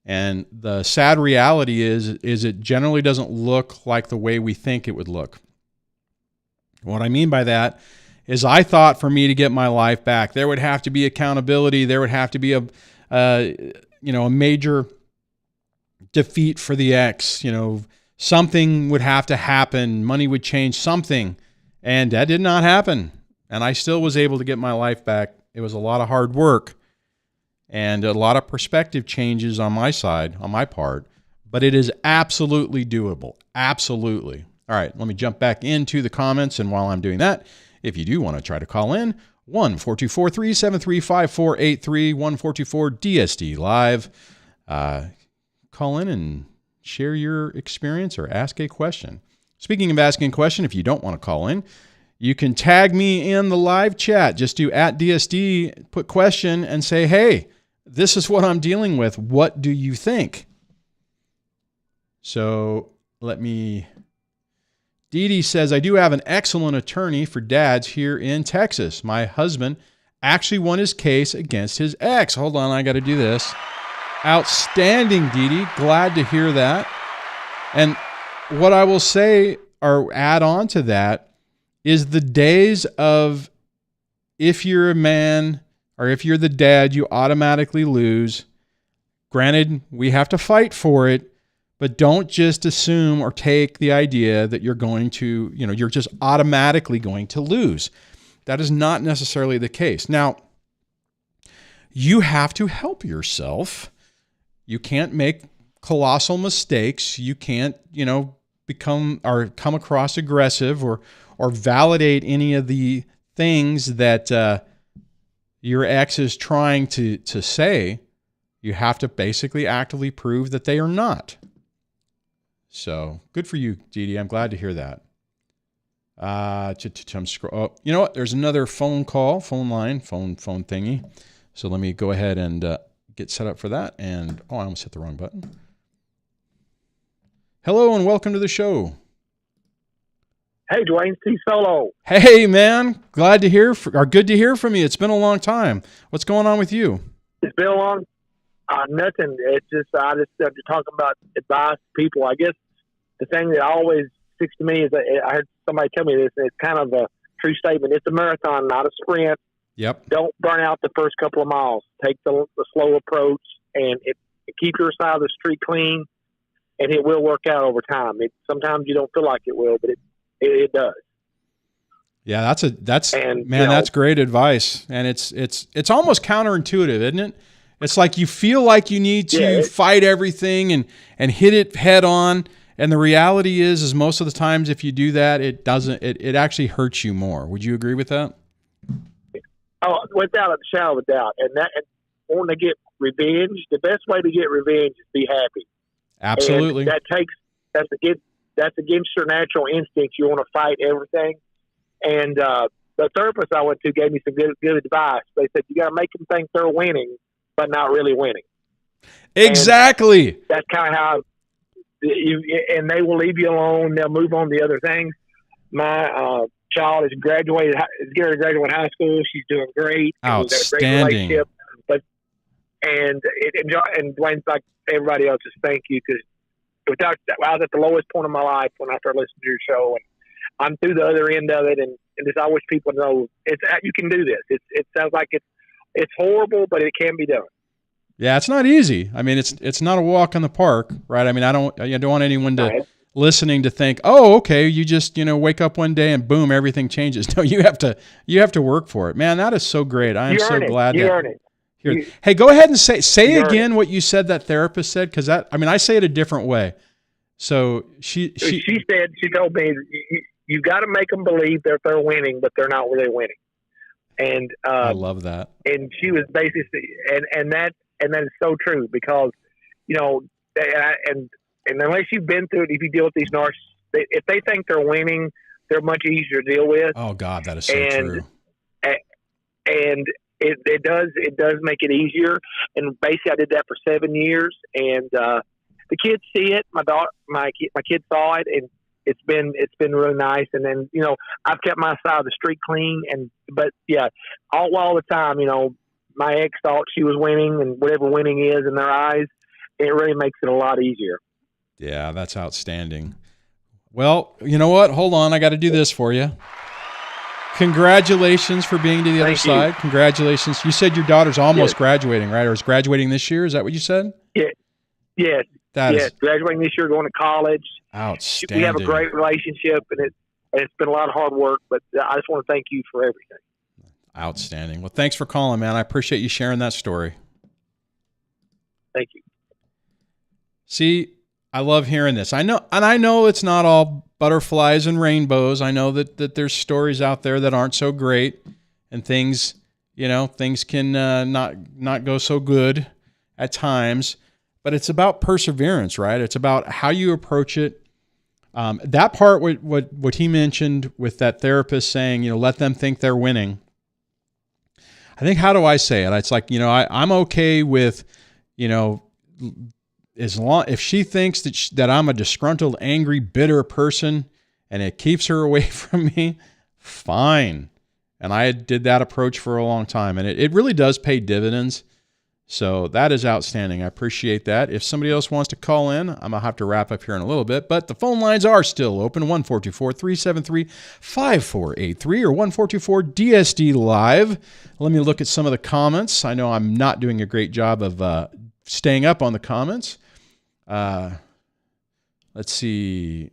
And the sad reality is it generally doesn't look like the way we think it would look. What I mean by that is I thought for me to get my life back, there would have to be accountability. There would have to be a major defeat for the ex. Something would have to happen. Money would change, something. And that did not happen. And I still was able to get my life back. It was a lot of hard work. And a lot of perspective changes on my side, on my part, but it is absolutely doable. Absolutely. All right, let me jump back into the comments. And while I'm doing that, if you do want to try to call in, 1-424-373-5483, 1-424-DSD-LIVE. Call in and share your experience or ask a question. Speaking of asking a question, if you don't want to call in, You can tag me in the live chat. Just do @DSD, put question, and say, hey, this is what I'm dealing with. What do you think? So Dee Dee says, I do have an excellent attorney for dads here in Texas. My husband actually won his case against his ex. Hold on, I got to do this. Outstanding, Dee Dee. Glad to hear that. And what I will say or add on to that is the days of if you're a man or if you're the dad, you automatically lose. Granted, we have to fight for it, but don't just assume or take the idea that you're going to, you're just automatically going to lose. That is not necessarily the case. Now, you have to help yourself. You can't make colossal mistakes. You can't, become or come across aggressive or validate any of the things that your ex is trying to say. You have to basically actively prove that they are not. So good for you, Dee Dee. I'm glad to hear that. You know what? There's another phone thingy. So let me go ahead and get set up for that. And I almost hit the wrong button. Hello and welcome to the show. Hey, Duane T. Solo. Hey, man. Good to hear from you. It's been a long time. What's going on with you? It's been a long nothing. It's just, I'm just talking about advice to people. I guess the thing that always sticks to me is that I heard somebody tell me this, and it's kind of a true statement. It's a marathon, not a sprint. Yep. Don't burn out the first couple of miles. Take the slow approach and keep your side of the street clean, and it will work out over time. Sometimes you don't feel like it will, but it does. Yeah, that's great advice. And it's almost counterintuitive, isn't it? It's like you feel like you need to fight everything and hit it head on. And the reality is most of the times if you do that, it actually hurts you more. Would you agree with that? Oh, without a shadow of a doubt. And wanting to get revenge, the best way to get revenge is be happy. Absolutely. And that's against your natural instinct. You want to fight everything. And the therapist I went to gave me some good advice. They said, you got to make them think they're winning, but not really winning. Exactly. And that's kind of how and they will leave you alone. They'll move on to other things. My child is getting ready to graduate high school. She's doing great. Outstanding. And Dwayne's like everybody else, just thank you, because I was at the lowest point of my life when I started listening to your show, and I'm through the other end of it. And just I wish people know you can do this. It sounds like it's horrible, but it can be done. Yeah, it's not easy. I mean, it's not a walk in the park, right? I mean, I don't want anyone listening to think, oh, okay, you just wake up one day and boom, everything changes. No, you have to work for it, man. That is so great. I am so glad you earn it. Hey, go ahead and say again what you said that therapist said, because I say it a different way. So she told me you got to make them believe that they're winning, but they're not really winning. And I love that. And she was basically, and that is so true, because and unless you've been through it, if you deal with these narcissists, if they think they're winning, they're much easier to deal with. Oh God, that is so true. And it does make it easier. And basically, I did that for 7 years, and the kids see it. My kids saw it, and it's been really nice. And then I've kept my side of the street clean, but all the time, my ex thought she was winning, and whatever winning is in their eyes, it really makes it a lot easier. Yeah, that's outstanding. Well, you know what? Hold on, I got to do this for you. Congratulations for being to the other side. Congratulations. You said your daughter's almost graduating, right? Or is graduating this year? Is that what you said? Yeah. Yes. Graduating this year, going to college. Outstanding. We have a great relationship, and it's been a lot of hard work, but I just want to thank you for everything. Outstanding. Well, thanks for calling, man. I appreciate you sharing that story. Thank you. See, I love hearing this. I know it's not all butterflies and rainbows. I know that there's stories out there that aren't so great, and things can not go so good at times. But it's about perseverance, right? It's about how you approach it, That part, what he mentioned with that therapist saying, let them think they're winning. I think, how do I say it? It's like, I'm okay with, as long, if she thinks that I'm a disgruntled, angry, bitter person and it keeps her away from me, fine. And I did that approach for a long time, and it really does pay dividends. So that is outstanding. I appreciate that. If somebody else wants to call in, I'm going to have to wrap up here in a little bit, but the phone lines are still open, 1-424-373-5483 or 1-424-DSD-LIVE. Let me look at some of the comments. I know I'm not doing a great job of staying up on the comments. Let's see.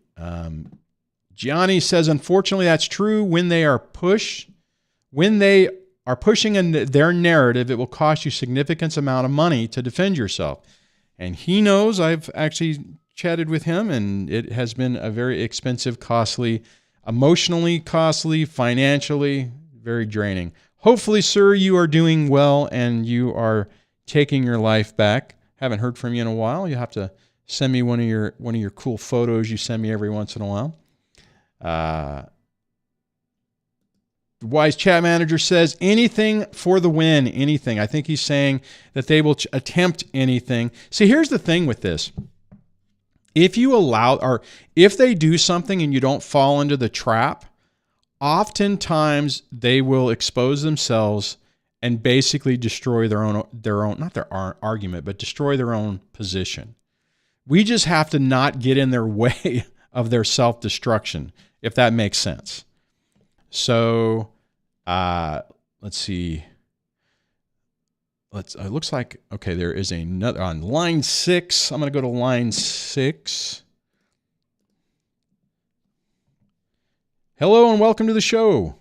Gianni says, unfortunately, that's true. When they are pushing in their narrative, it will cost you significant amount of money to defend yourself. And he knows. I've actually chatted with him, and it has been a very expensive, costly, emotionally costly, financially, very draining. Hopefully, sir, you are doing well and you are taking your life back. Haven't heard from you in a while. You'll have to send me one of your cool photos you send me every once in a while. Wise Chat Manager says, anything for the win, anything. I think he's saying that they will attempt anything. See, here's the thing with this. If they do something and you don't fall into the trap, oftentimes they will expose themselves and basically destroy their own, not their argument, but destroy their own position. We just have to not get in their way of their self-destruction, if that makes sense. So, let's see. It looks like, okay, there is another on line 6. I'm going to go to line 6. Hello and welcome to the show.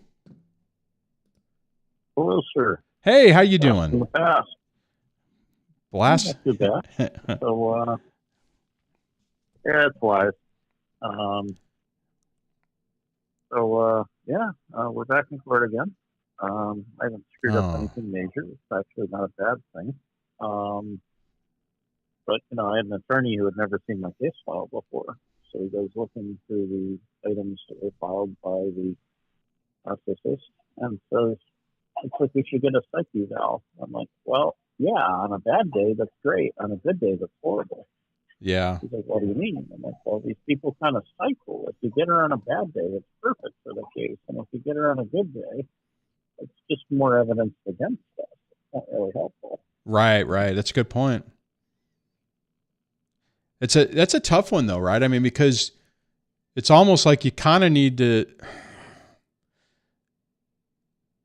Hello, sir. Hey, how you doing? Blast? Not too bad. So, yeah, it's live. We're back in court again. I haven't screwed up anything major. It's actually not a bad thing. But, I had an attorney who had never seen my case file before. So he goes looking through the items that were filed by the narcissist and says, looks like we should get a psych eval. I'm like, well, yeah, on a bad day, that's great. On a good day, that's horrible. Yeah. He's like, what do you mean? I'm like, well, these people kind of cycle. If you get her on a bad day, it's perfect for the case. And if you get her on a good day, it's just more evidence against us. It's not really helpful. Right. That's a good point. That's a tough one though, right? I mean, because it's almost like you kind of need to,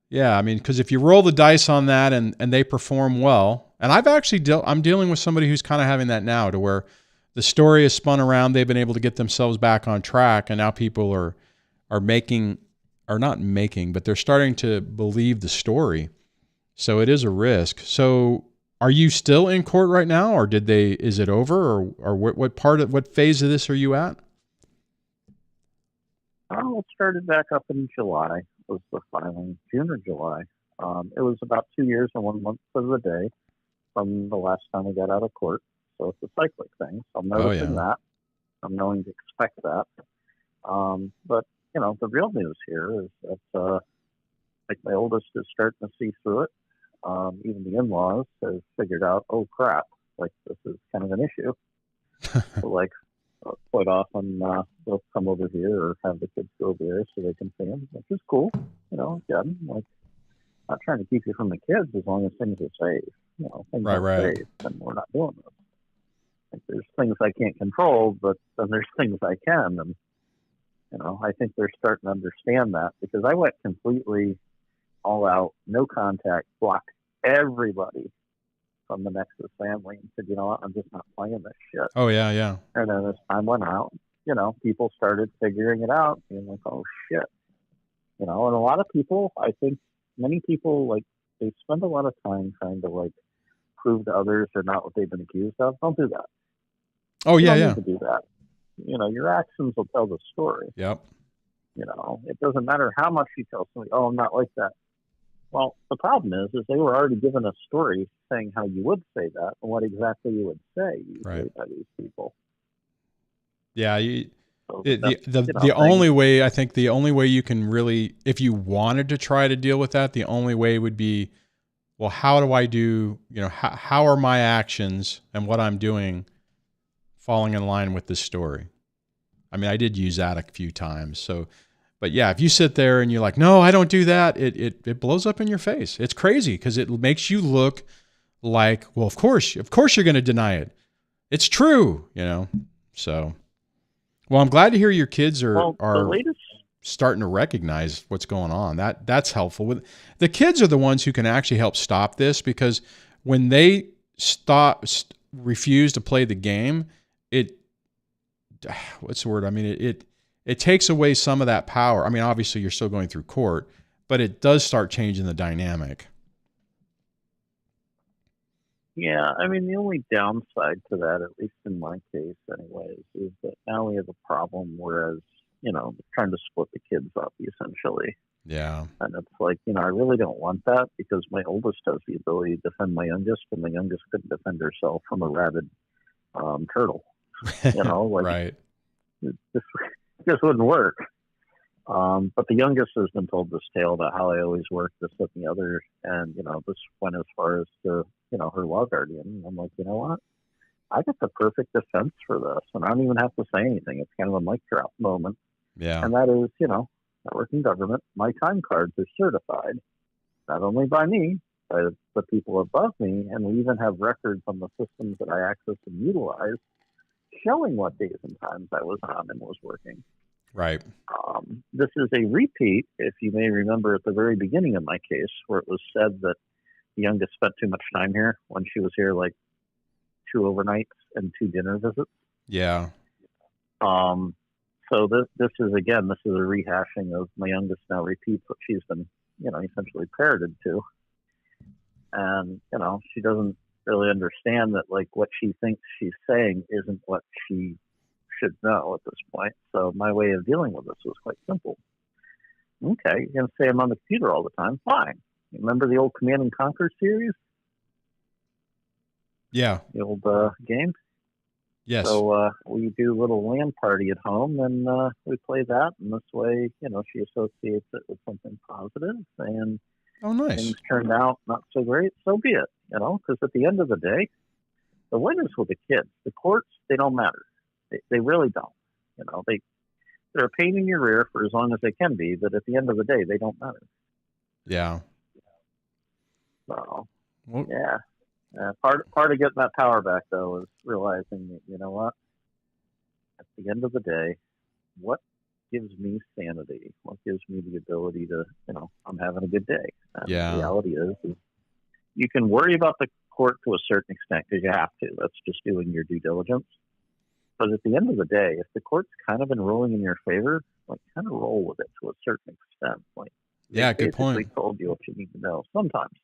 yeah, I mean, because if you roll the dice on that and they perform well, and I've actually I'm dealing with somebody who's kind of having that now, to where the story is spun around, they've been able to get themselves back on track, and now people are not making, but they're starting to believe the story. So it is a risk. So are you still in court right now, or is it over, or what phase of this are you at? It started back up in July. Was the filing June or July? It was about 2 years and 1 month to the day from the last time I got out of court. So it's a cyclic thing. So I'm noticing that. I'm knowing to expect that. But the real news here is that like my oldest is starting to see through it. Even the in-laws have figured out, oh crap, like this is kind of an issue. So like quite often they'll come over here or have the kids go over there so they can see them, which is cool. Again, like not trying to keep you from the kids as long as things are safe. Things are safe, and we're not doing this. Like, there's things I can't control, but then there's things I can, and I think they're starting to understand that, because I went completely all out, no contact, blocked everybody from the Nexus family and said, what, I'm just not playing this shit. Oh, yeah. And then as time went out, people started figuring it out, being like, oh, shit. And a lot of people, I think many people, like, they spend a lot of time trying to, like, prove to others they're not what they've been accused of. Don't do that. Oh, you yeah. Don't need to do that. Your actions will tell the story. Yep. It doesn't matter how much you tell somebody, oh, I'm not like that. Well, the problem is they were already given a story saying how you would say that and what exactly you would say usually by these people. Yeah, So The only way, I think the only way you can really, if you wanted to try to deal with that, the only way would be, well, how do I do, how are my actions and what I'm doing falling in line with this story? I mean, I did use that a few times. So, but yeah, if you sit there and you're like, no, I don't do that, it blows up in your face. It's crazy because it makes you look like, well, of course you're going to deny it. It's true, So, well, I'm glad to hear your kids are starting to recognize what's going on. That's helpful. The kids are the ones who can actually help stop this, because when they refuse to play the game, what's the word? I mean, it takes away some of that power. I mean, obviously you're still going through court, but it does start changing the dynamic. Yeah, I mean, the only downside to that, at least in my case anyways, is that now we have a problem, whereas, trying to split the kids up, essentially. Yeah. And it's like, I really don't want that, because my oldest has the ability to defend my youngest, and my youngest couldn't defend herself from a rabid turtle. Right. This wouldn't work. But the youngest has been told this tale about how I always work this, that, and the other. And, this went as far as to, her law guardian. And I'm like, you know what? I got the perfect defense for this. And I don't even have to say anything. It's kind of a mic drop moment. Yeah. And that is, I work in government. My time cards are certified, not only by me, by the people above me. And we even have records on the systems that I access and utilize showing what days and times I was on and was working. Right. This is a repeat, if you may remember, at the very beginning of my case, where it was said that the youngest spent too much time here when she was here, like 2 overnights and 2 dinner visits. Yeah. So this is a rehashing of my youngest now repeats what she's been, essentially parroted to. And, she doesn't really understand that, like, what she thinks she's saying isn't what she should know at this point. So my way of dealing with this was quite simple. Okay, you're going to say I'm on the computer all the time. Fine. You remember the old Command and Conquer series? Yeah. The old game? Yes. So we do a little LAN party at home, and we play that. And this way, she associates it with something positive. And oh, nice. Things turned out not so great. So be it, because at the end of the day, the winners were the kids. The courts, they don't matter. They really don't. They're a pain in your rear for as long as they can be, but at the end of the day, they don't matter. Yeah. So, yeah. Part of getting that power back, though, is realizing that, you know what? At the end of the day, what gives me sanity? What gives me the ability to, I'm having a good day? And the reality is you can worry about the court to a certain extent because you have to. That's just doing your due diligence. But at the end of the day, if the court's kind of been ruling in your favor, like, kind of roll with it to a certain extent. Like, yeah, good point. They told you what you need to know sometimes.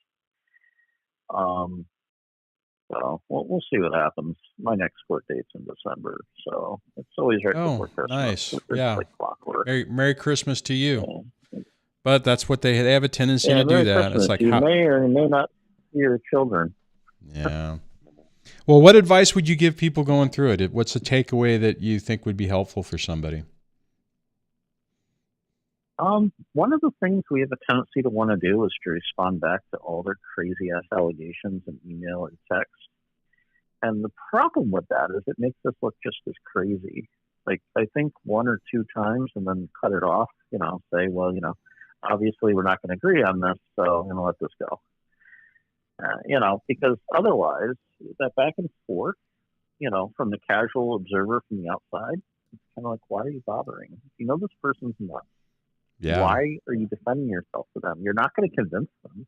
So we'll see what happens. My next court date's in December, so it's always right before Christmas. Nice. It's yeah. like clockwork. Merry Christmas to you. But that's what they have a tendency to do. That Christmas. It's like you may or may not see your children. Yeah. Well, what advice would you give people going through it? What's the takeaway that you think would be helpful for somebody? One of the things we have a tendency to want to do is to respond back to all their crazy ass allegations in email and text. And the problem with that is it makes us look just as crazy. Like, I think 1 or 2 times and then cut it off, say, well, obviously we're not going to agree on this, so I'm going to let this go. Because otherwise, that back and forth, from the casual observer from the outside, it's kind of like, why are you bothering? This person's nuts. Yeah. Why are you defending yourself to them? You're not going to convince them.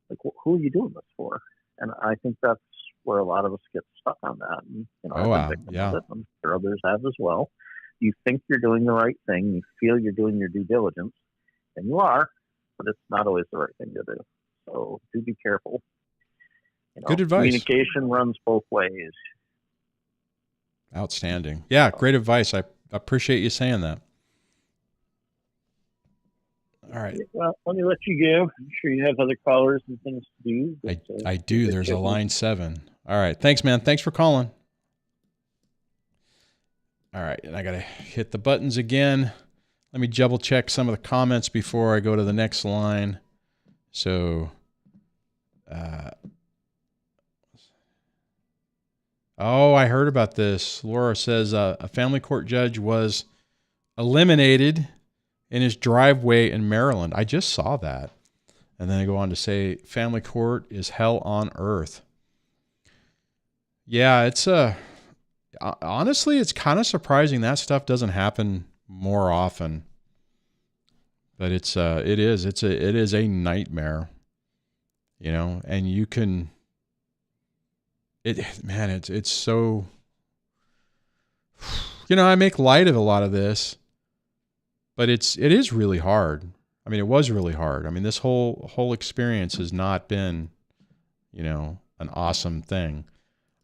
Like, who are you doing this for? And I think that's where a lot of us get stuck on that. And, I've been victim of it. I'm sure others have as well. You think you're doing the right thing. You feel you're doing your due diligence, and you are, but it's not always the right thing to do. So do be careful. Good advice. Communication runs both ways. Outstanding. Yeah, great advice. I appreciate you saying that. All right. Well, let me let you go. I'm sure you have other callers and things to do. But, I do. There's a line 7. All right. Thanks, man. Thanks for calling. All right, and I got to hit the buttons again. Let me double check some of the comments before I go to the next line. So, oh, I heard about this. Laura says a family court judge was eliminated in his driveway in Maryland. I just saw that. And then I go on to say family court is hell on earth. Yeah, it's honestly, it's kind of surprising that stuff doesn't happen more often. But it is a nightmare. You know, and you can it's so, you know, I make light of a lot of this, but it is really hard. I mean, it was really hard. I mean, this whole experience has not been, you know, an awesome thing.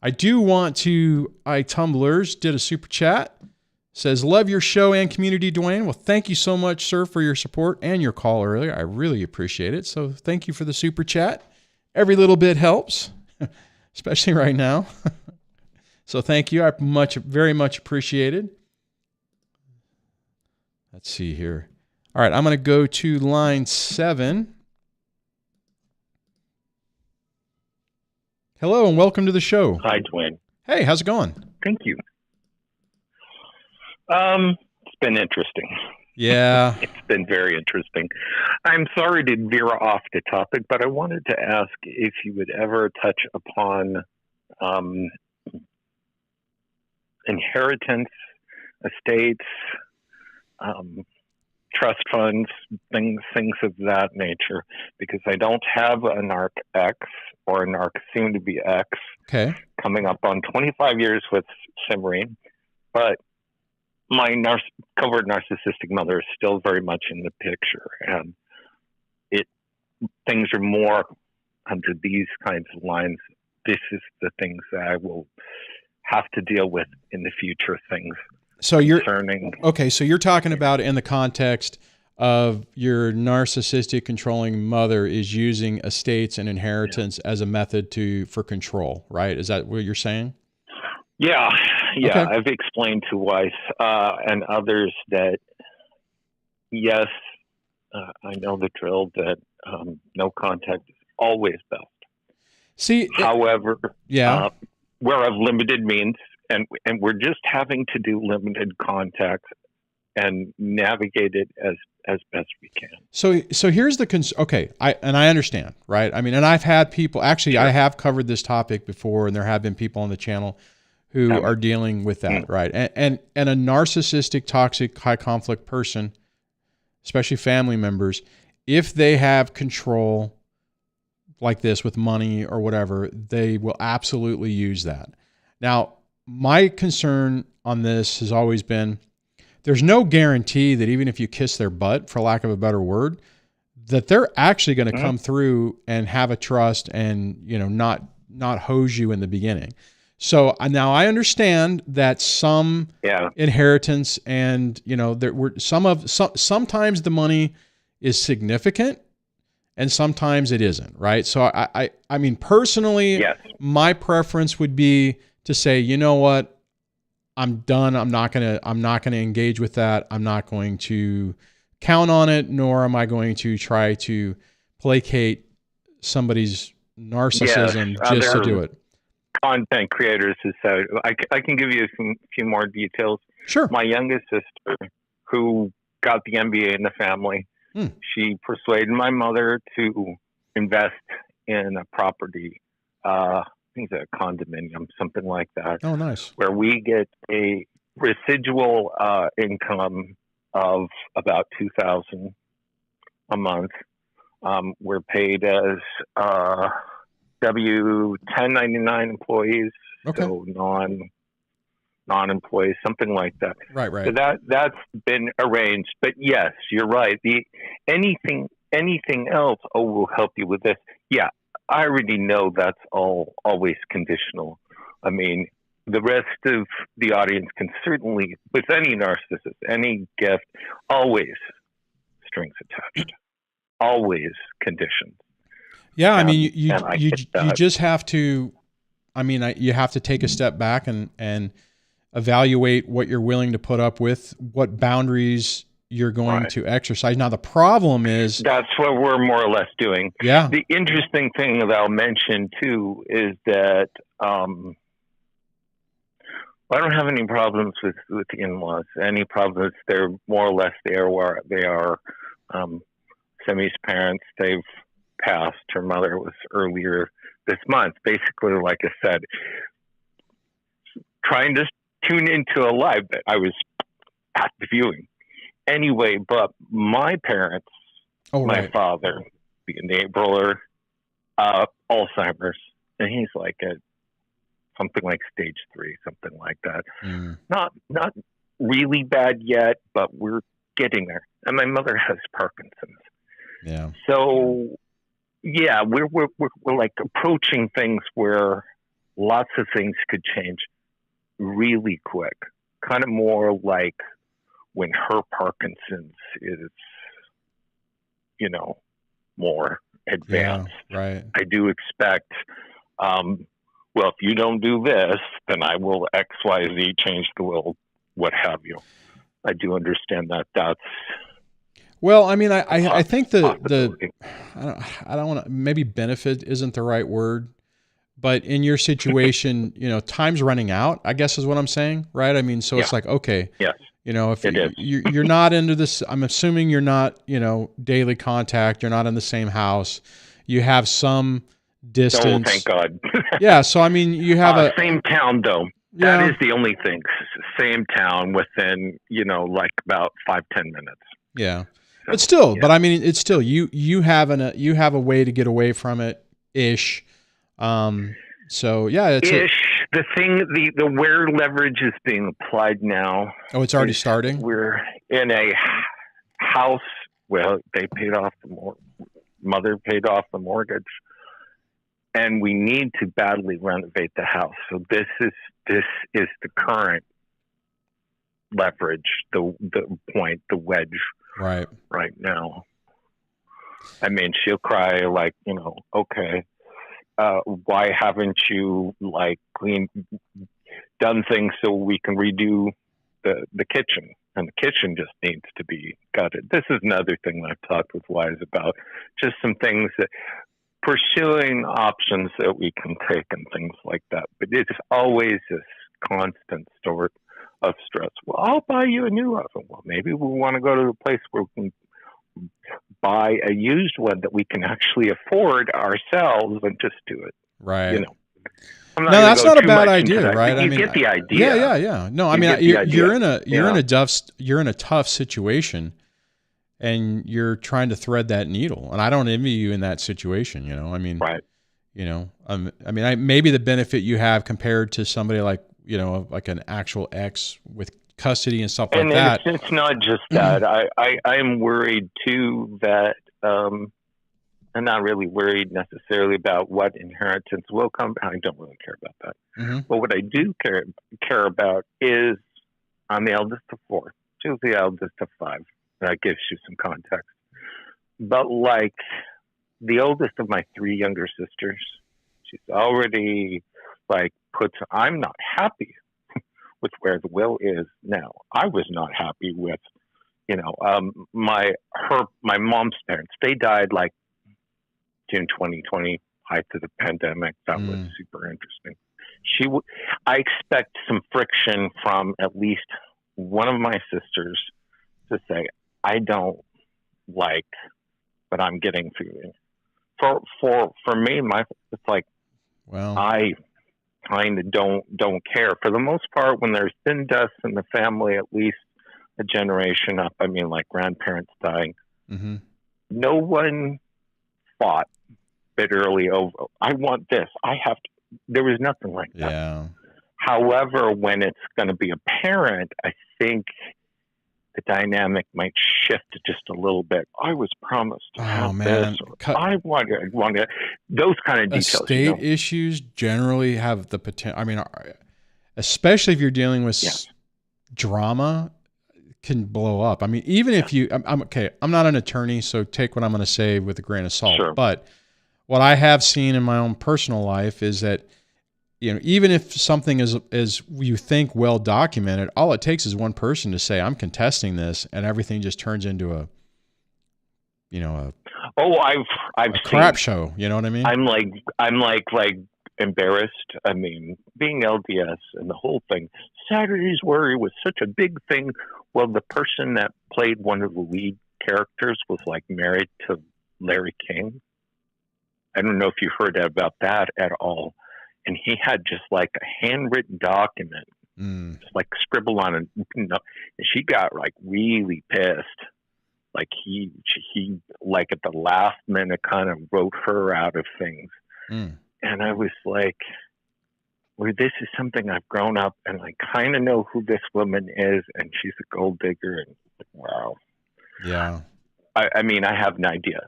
I do want to, Tumblers did a super chat. Says, love your show and community, Duane. Well, thank you so much, sir, for your support and your call earlier. I really appreciate it. So thank you for the super chat. Every little bit helps, especially right now. So thank you. I very much appreciated. Let's see here. All right, I'm going to go to line 7. Hello and welcome to the show. Hi, Duane. Hey, how's it going? Thank you. It's been interesting. Yeah. It's been very interesting. I'm sorry to veer off the topic, but I wanted to ask if you would ever touch upon inheritance, estates, trust funds, things of that nature, because I don't have a NARC X or a NARC soon to be X. Okay. Coming up on 25 years with Simmering, but my covert narcissistic mother is still very much in the picture, and things are more under these kinds of lines. This is the things that I will have to deal with in the future. Things. So you're talking about in the context of your narcissistic controlling mother is using estates and inheritance as a method for control, right? Is that what you're saying? Yeah. Okay. I've explained to wife and others that yes, I know the drill that no contact is always best. However, we're of limited means, and we're just having to do limited contact and navigate it as best we can. So here's the okay, I understand, right? I mean, and I've had people actually. Sure. I have covered this topic before, and there have been people on the channel who are dealing with that, right? And a narcissistic, toxic, high conflict person, especially family members, if they have control like this with money or whatever, they will absolutely use that. Now, my concern on this has always been there's no guarantee that even if you kiss their butt, for lack of a better word, that they're actually going to come through and have a trust and, you know, not hose you in the beginning. So now I understand that some inheritance and, you know, there were sometimes the money is significant and sometimes it isn't, right? So I mean, personally, my preference would be to say, you know what, I'm done. I'm not gonna engage with that. I'm not going to count on it, nor am I going to try to placate somebody's narcissism just to do it. Content creators who said, I can give you a few more details. Sure. My youngest sister, who got the MBA in the family, she persuaded my mother to invest in a property, I think it's a condominium, something like that. Oh, nice. Where we get a residual income of about $2,000 a month. We're paid as W-1099 employees, so non-employees, something like that. Right. So that's been arranged. But yes, you're right. Anything else? Oh, we'll help you with this. Yeah, I already know that's always conditional. I mean, the rest of the audience can certainly, with any narcissist, any gift, always strings attached, always conditions. Yeah, I mean, you just have to. I mean, you have to take a step back and evaluate what you're willing to put up with, what boundaries you're going to exercise. Now, the problem is that's what we're more or less doing. Yeah. The interesting thing that I'll mention too is that I don't have any problems with the in-laws. Any problems? They're more or less there where they are. Semi's parents, they've passed. Her mother was earlier this month. Basically, like I said, trying to tune into a live that I was at the viewing. Anyway, but my parents, my father, the enabler, Alzheimer's, and he's like at something like stage 3, something like that. Not really bad yet, but we're getting there. And my mother has Parkinson's. Yeah. So, yeah, we're like approaching things where lots of things could change really quick. Kind of more like when her Parkinson's is, more advanced. Yeah, right. I do expect, well, if you don't do this, then I will X, Y, Z, change the will, what have you. I do understand that that's... Well, I mean, I think I don't want to, maybe benefit isn't the right word, but in your situation, time's running out, I guess is what I'm saying, right? I mean, so it's like, okay. Yes. If you're not into this, I'm assuming you're not, daily contact, you're not in the same house, you have some distance. Oh, thank God. Yeah. So, I mean, you have same town though. Yeah. That is the only thing. Same town within, like about 5-10 minutes. Yeah. But still, but I mean, it's still, you have a way to get away from it ish. So yeah, it's the thing, the where leverage is being applied now. Oh, it's already starting? We're in a house. Well, they paid off mother paid off the mortgage, and we need to badly renovate the house. So this is the current leverage, the point, the wedge right now. I mean, she'll cry like, okay, why haven't you done things so we can redo the kitchen? And the kitchen just needs to be gutted. This is another thing that I've talked with Wise about, just some things that pursuing options that we can take and things like that. But it's always this constant sort of stress. Well, I'll buy you a new oven. Well, maybe we want to go to a place where we can buy a used one that we can actually afford ourselves and just do it. Right. No, that's not a bad idea, right? I mean, get the idea. Yeah. No, I mean, you're in a tough situation, and you're trying to thread that needle. And I don't envy you in that situation. I mean, right. Maybe the benefit you have compared to somebody like an actual ex with custody and stuff like that. It's not just that. I am worried too that. I'm not really worried necessarily about what inheritance will come. I don't really care about that. Mm-hmm. But what I do care about is I'm the eldest of 4. She was the eldest of 5. That gives you some context. But like the oldest of my 3 younger sisters, she's already I'm not happy with where the will is now. I was not happy with, my mom's parents. They died like June 2020, height of the pandemic. That was super interesting. I expect some friction from at least one of my sisters to say, I don't like what I'm getting feeling. For me, it's like, well, I kind of don't care. For the most part, when there's been deaths in the family, at least a generation up, I mean, like grandparents dying, no one fought bitterly over, I want this, I have to. There was nothing like that. Yeah. However, when it's going to be a parent, I think the dynamic might shift just a little bit. I was promised to have this. I wanted those kind of details. Estate issues generally have the potential. I mean, especially if you're dealing with drama, can blow up. I mean, even if I'm okay, I'm not an attorney, so take what I'm going to say with a grain of salt. Sure. But what I have seen in my own personal life is that even if something is you think well documented, all it takes is one person to say, I'm contesting this, and everything just turns into a I've crap seen, show. You know what I mean? I'm like embarrassed. I mean, being LDS and the whole thing. Saturday's Worry was such a big thing. Well, the person that played one of the lead characters was like married to Larry King. I don't know if you heard about that at all. And he had just like a handwritten document, just like scribbled on it. And she got like really pissed. Like he like at the last minute kind of wrote her out of things. And I was like, well, this is something I've grown up and I kind of know who this woman is, and she's a gold digger. And wow. Yeah. I mean, I have an idea.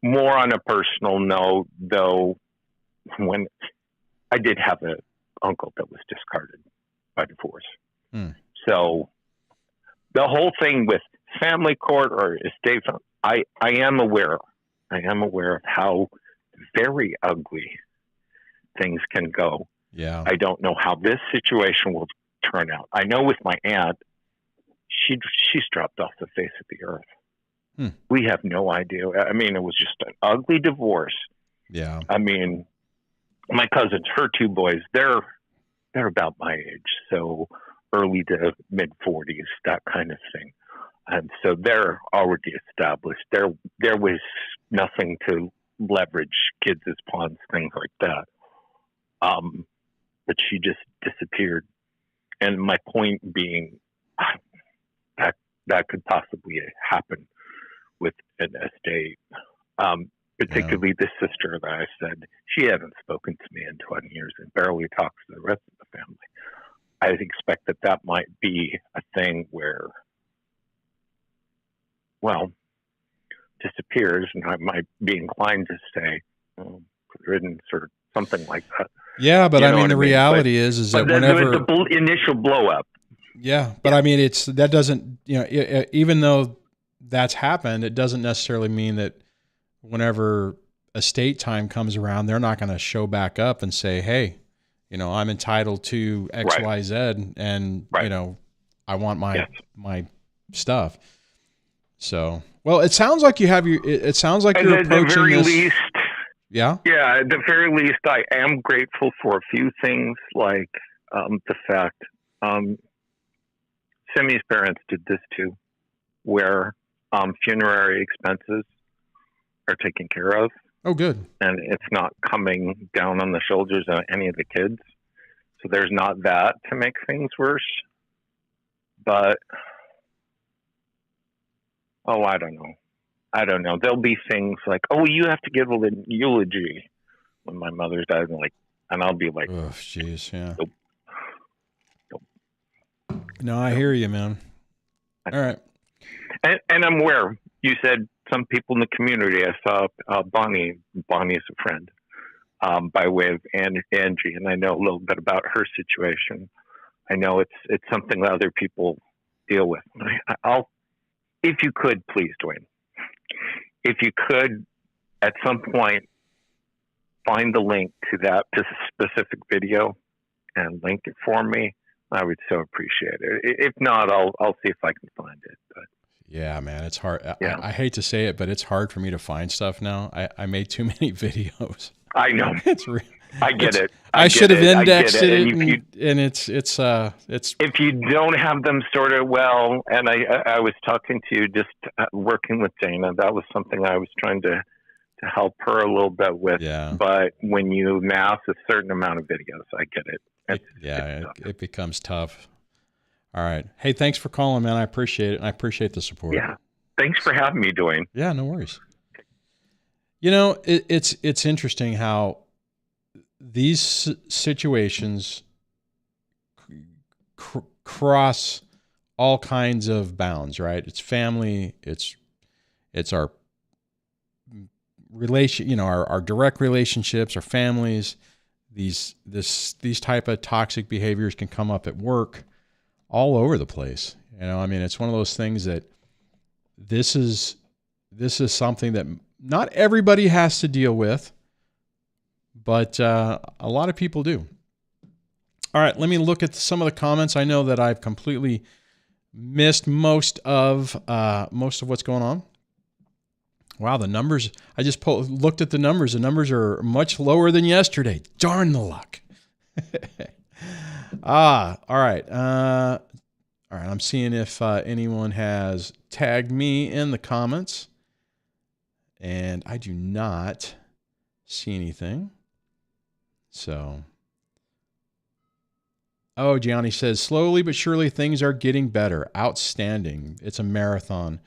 More on a personal note, though, when I did have an uncle that was discarded by divorce. So the whole thing with family court or estate, I am aware of how very ugly things can go. Yeah. I don't know how this situation will turn out. I know with my aunt, she's dropped off the face of the earth. We have no idea. I mean, it was just an ugly divorce. Yeah. I mean, my cousins, her two boys, they're about my age, so early to mid 40s, that kind of thing. And so they're already established. There was nothing to leverage kids as pawns, things like that. But she just disappeared. And my point being that could possibly happen with an estate. Particularly this sister that I said, she hasn't spoken to me in 20 years and barely talks to the rest of the family. I expect that might be a thing where, well, disappears, and I might be inclined to say, riddance or something like that. Yeah, but I mean, the reality is that whenever the initial blow up. Yeah, but I mean, that doesn't, even though that's happened, it doesn't necessarily mean that whenever estate time comes around, they're not going to show back up and say, hey, I'm entitled to X, Y, Z, and, I want my stuff. So, well, it sounds like you have it sounds like you're approaching at the very this. least, yeah, at the very least, I am grateful for a few things, like the fact Simi's parents did this too, where funerary expenses are taken care of. Oh, good. And it's not coming down on the shoulders of any of the kids. So there's not that to make things worse. But, I don't know. There'll be things like, you have to give a eulogy when my mother dies. And I'll be like, oh, jeez, yeah. Nope. No, I hear you, man. All right. And I'm aware. You said some people in the community. I saw Bonnie. Bonnie's a friend by way of Angie, and I know a little bit about her situation. I know it's something that other people deal with. I'll, if you could, please, Duane, if you could, at some point, find the link to that specific video and link it for me, I would so appreciate it. If not, I'll see if I can find it. But yeah, man, it's hard. Yeah. I hate to say it, but it's hard for me to find stuff now. I made too many videos. I know. I get it. I should have indexed it, and it's if you don't have them sorted well, and I was talking to you, just working with Dana, that was something I was trying to help her a little bit with. Yeah. But when you mass a certain amount of videos, I get it. It becomes tough. All right. Hey, thanks for calling, man. I appreciate it. And I appreciate the support. Yeah. Thanks for having me, Duane. Yeah, no worries. It's interesting how these situations cross all kinds of bounds, right? It's family, it's our relation, our direct relationships, our families. These type of toxic behaviors can come up at work, all over the place. It's one of those things that this is something that not everybody has to deal with, but a lot of people do. All right, let me look at some of the comments. I know that I've completely missed most of what's going on. Wow, the numbers, I just looked at the numbers. The numbers are much lower than yesterday. Darn the luck. All right. All right, I'm seeing if anyone has tagged me in the comments. And I do not see anything. So, oh, Gianni says, slowly but surely things are getting better. Outstanding. It's a marathon.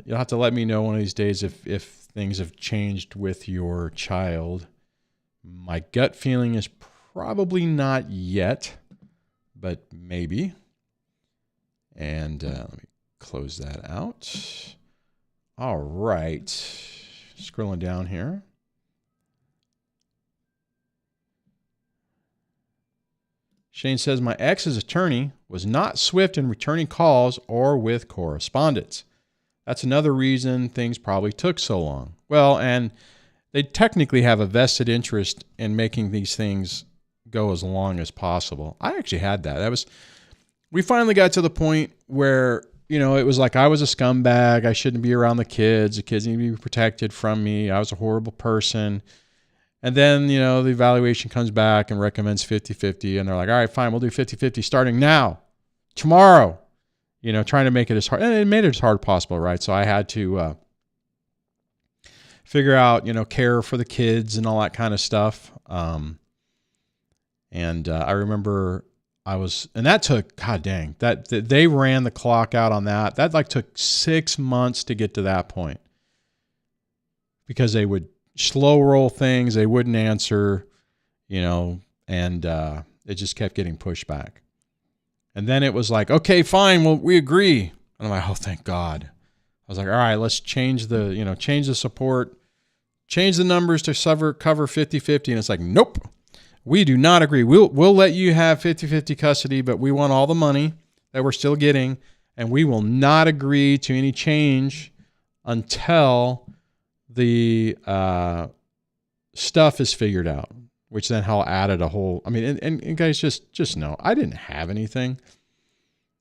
You'll have to let me know one of these days if things have changed with your child. My gut feeling is probably not yet, but maybe. And let me close that out. All right. Scrolling down here. Shane says, my ex's attorney was not swift in returning calls or with correspondence. That's another reason things probably took so long. Well, and they technically have a vested interest in making these things go as long as possible. I actually had that. We finally got to the point where, it was like I was a scumbag. I shouldn't be around the kids. The kids need to be protected from me. I was a horrible person. And then, the evaluation comes back and recommends 50-50. And they're like, all right, fine, we'll do 50-50 starting now, tomorrow, trying to make it as hard. And it made it as hard as possible, right? So I had to figure out, care for the kids and all that kind of stuff. And I remember and that took, God dang, they ran the clock out on that. That took 6 months to get to that point because they would slow roll things. They wouldn't answer, and it just kept getting pushed back. And then it was like, okay, fine. Well, we agree. And I'm like, oh, thank God. I was like, all right, let's change the support, change the numbers to cover 50-50. And it's like, nope. We do not agree. We'll let you have 50-50 custody, but we want all the money that we're still getting, and we will not agree to any change until the stuff is figured out, which then Hal added a whole, and guys, just know, I didn't have anything.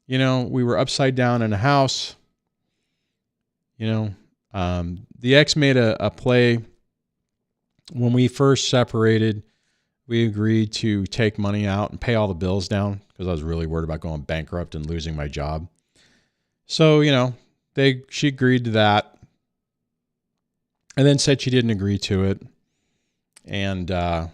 We were upside down in a house. The ex made a play when we first separated. We agreed to take money out and pay all the bills down because I was really worried about going bankrupt and losing my job. So, she agreed to that and then said she didn't agree to it. And I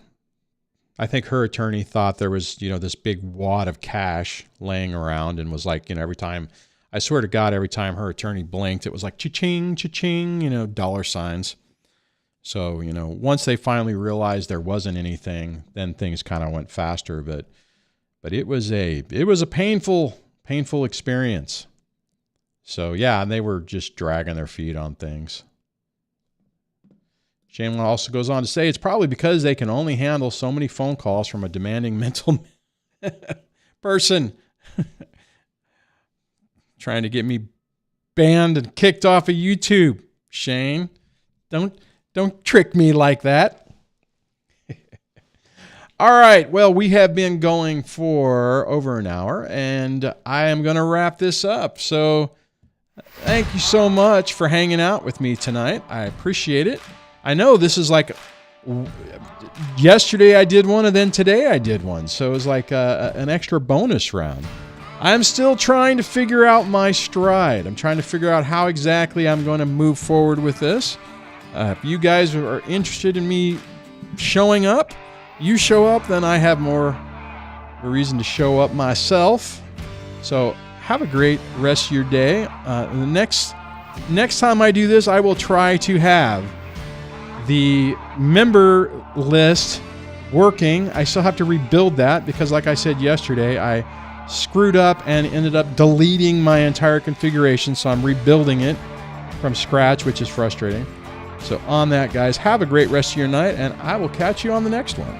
think her attorney thought there was, this big wad of cash laying around and was like, every time, I swear to God, every time her attorney blinked, it was like cha-ching, cha-ching, dollar signs. So, once they finally realized there wasn't anything, then things kind of went faster. But it was a painful experience. So, yeah, and they were just dragging their feet on things. Shane also goes on to say it's probably because they can only handle so many phone calls from a demanding mental person trying to get me banned and kicked off of YouTube. Shane, don't trick me like that. All right. Well, we have been going for over an hour, and I am going to wrap this up. So thank you so much for hanging out with me tonight. I appreciate it. I know this is like yesterday I did one, and then today I did one. So it was like an extra bonus round. I'm still trying to figure out my stride. I'm trying to figure out how exactly I'm going to move forward with this. If you guys are interested in me showing up, you show up, then I have more reason to show up myself. So have a great rest of your day. The next time I do this, I will try to have the member list working. I still have to rebuild that because, like I said yesterday, I screwed up and ended up deleting my entire configuration. So I'm rebuilding it from scratch, which is frustrating. So on that, guys, have a great rest of your night, and I will catch you on the next one.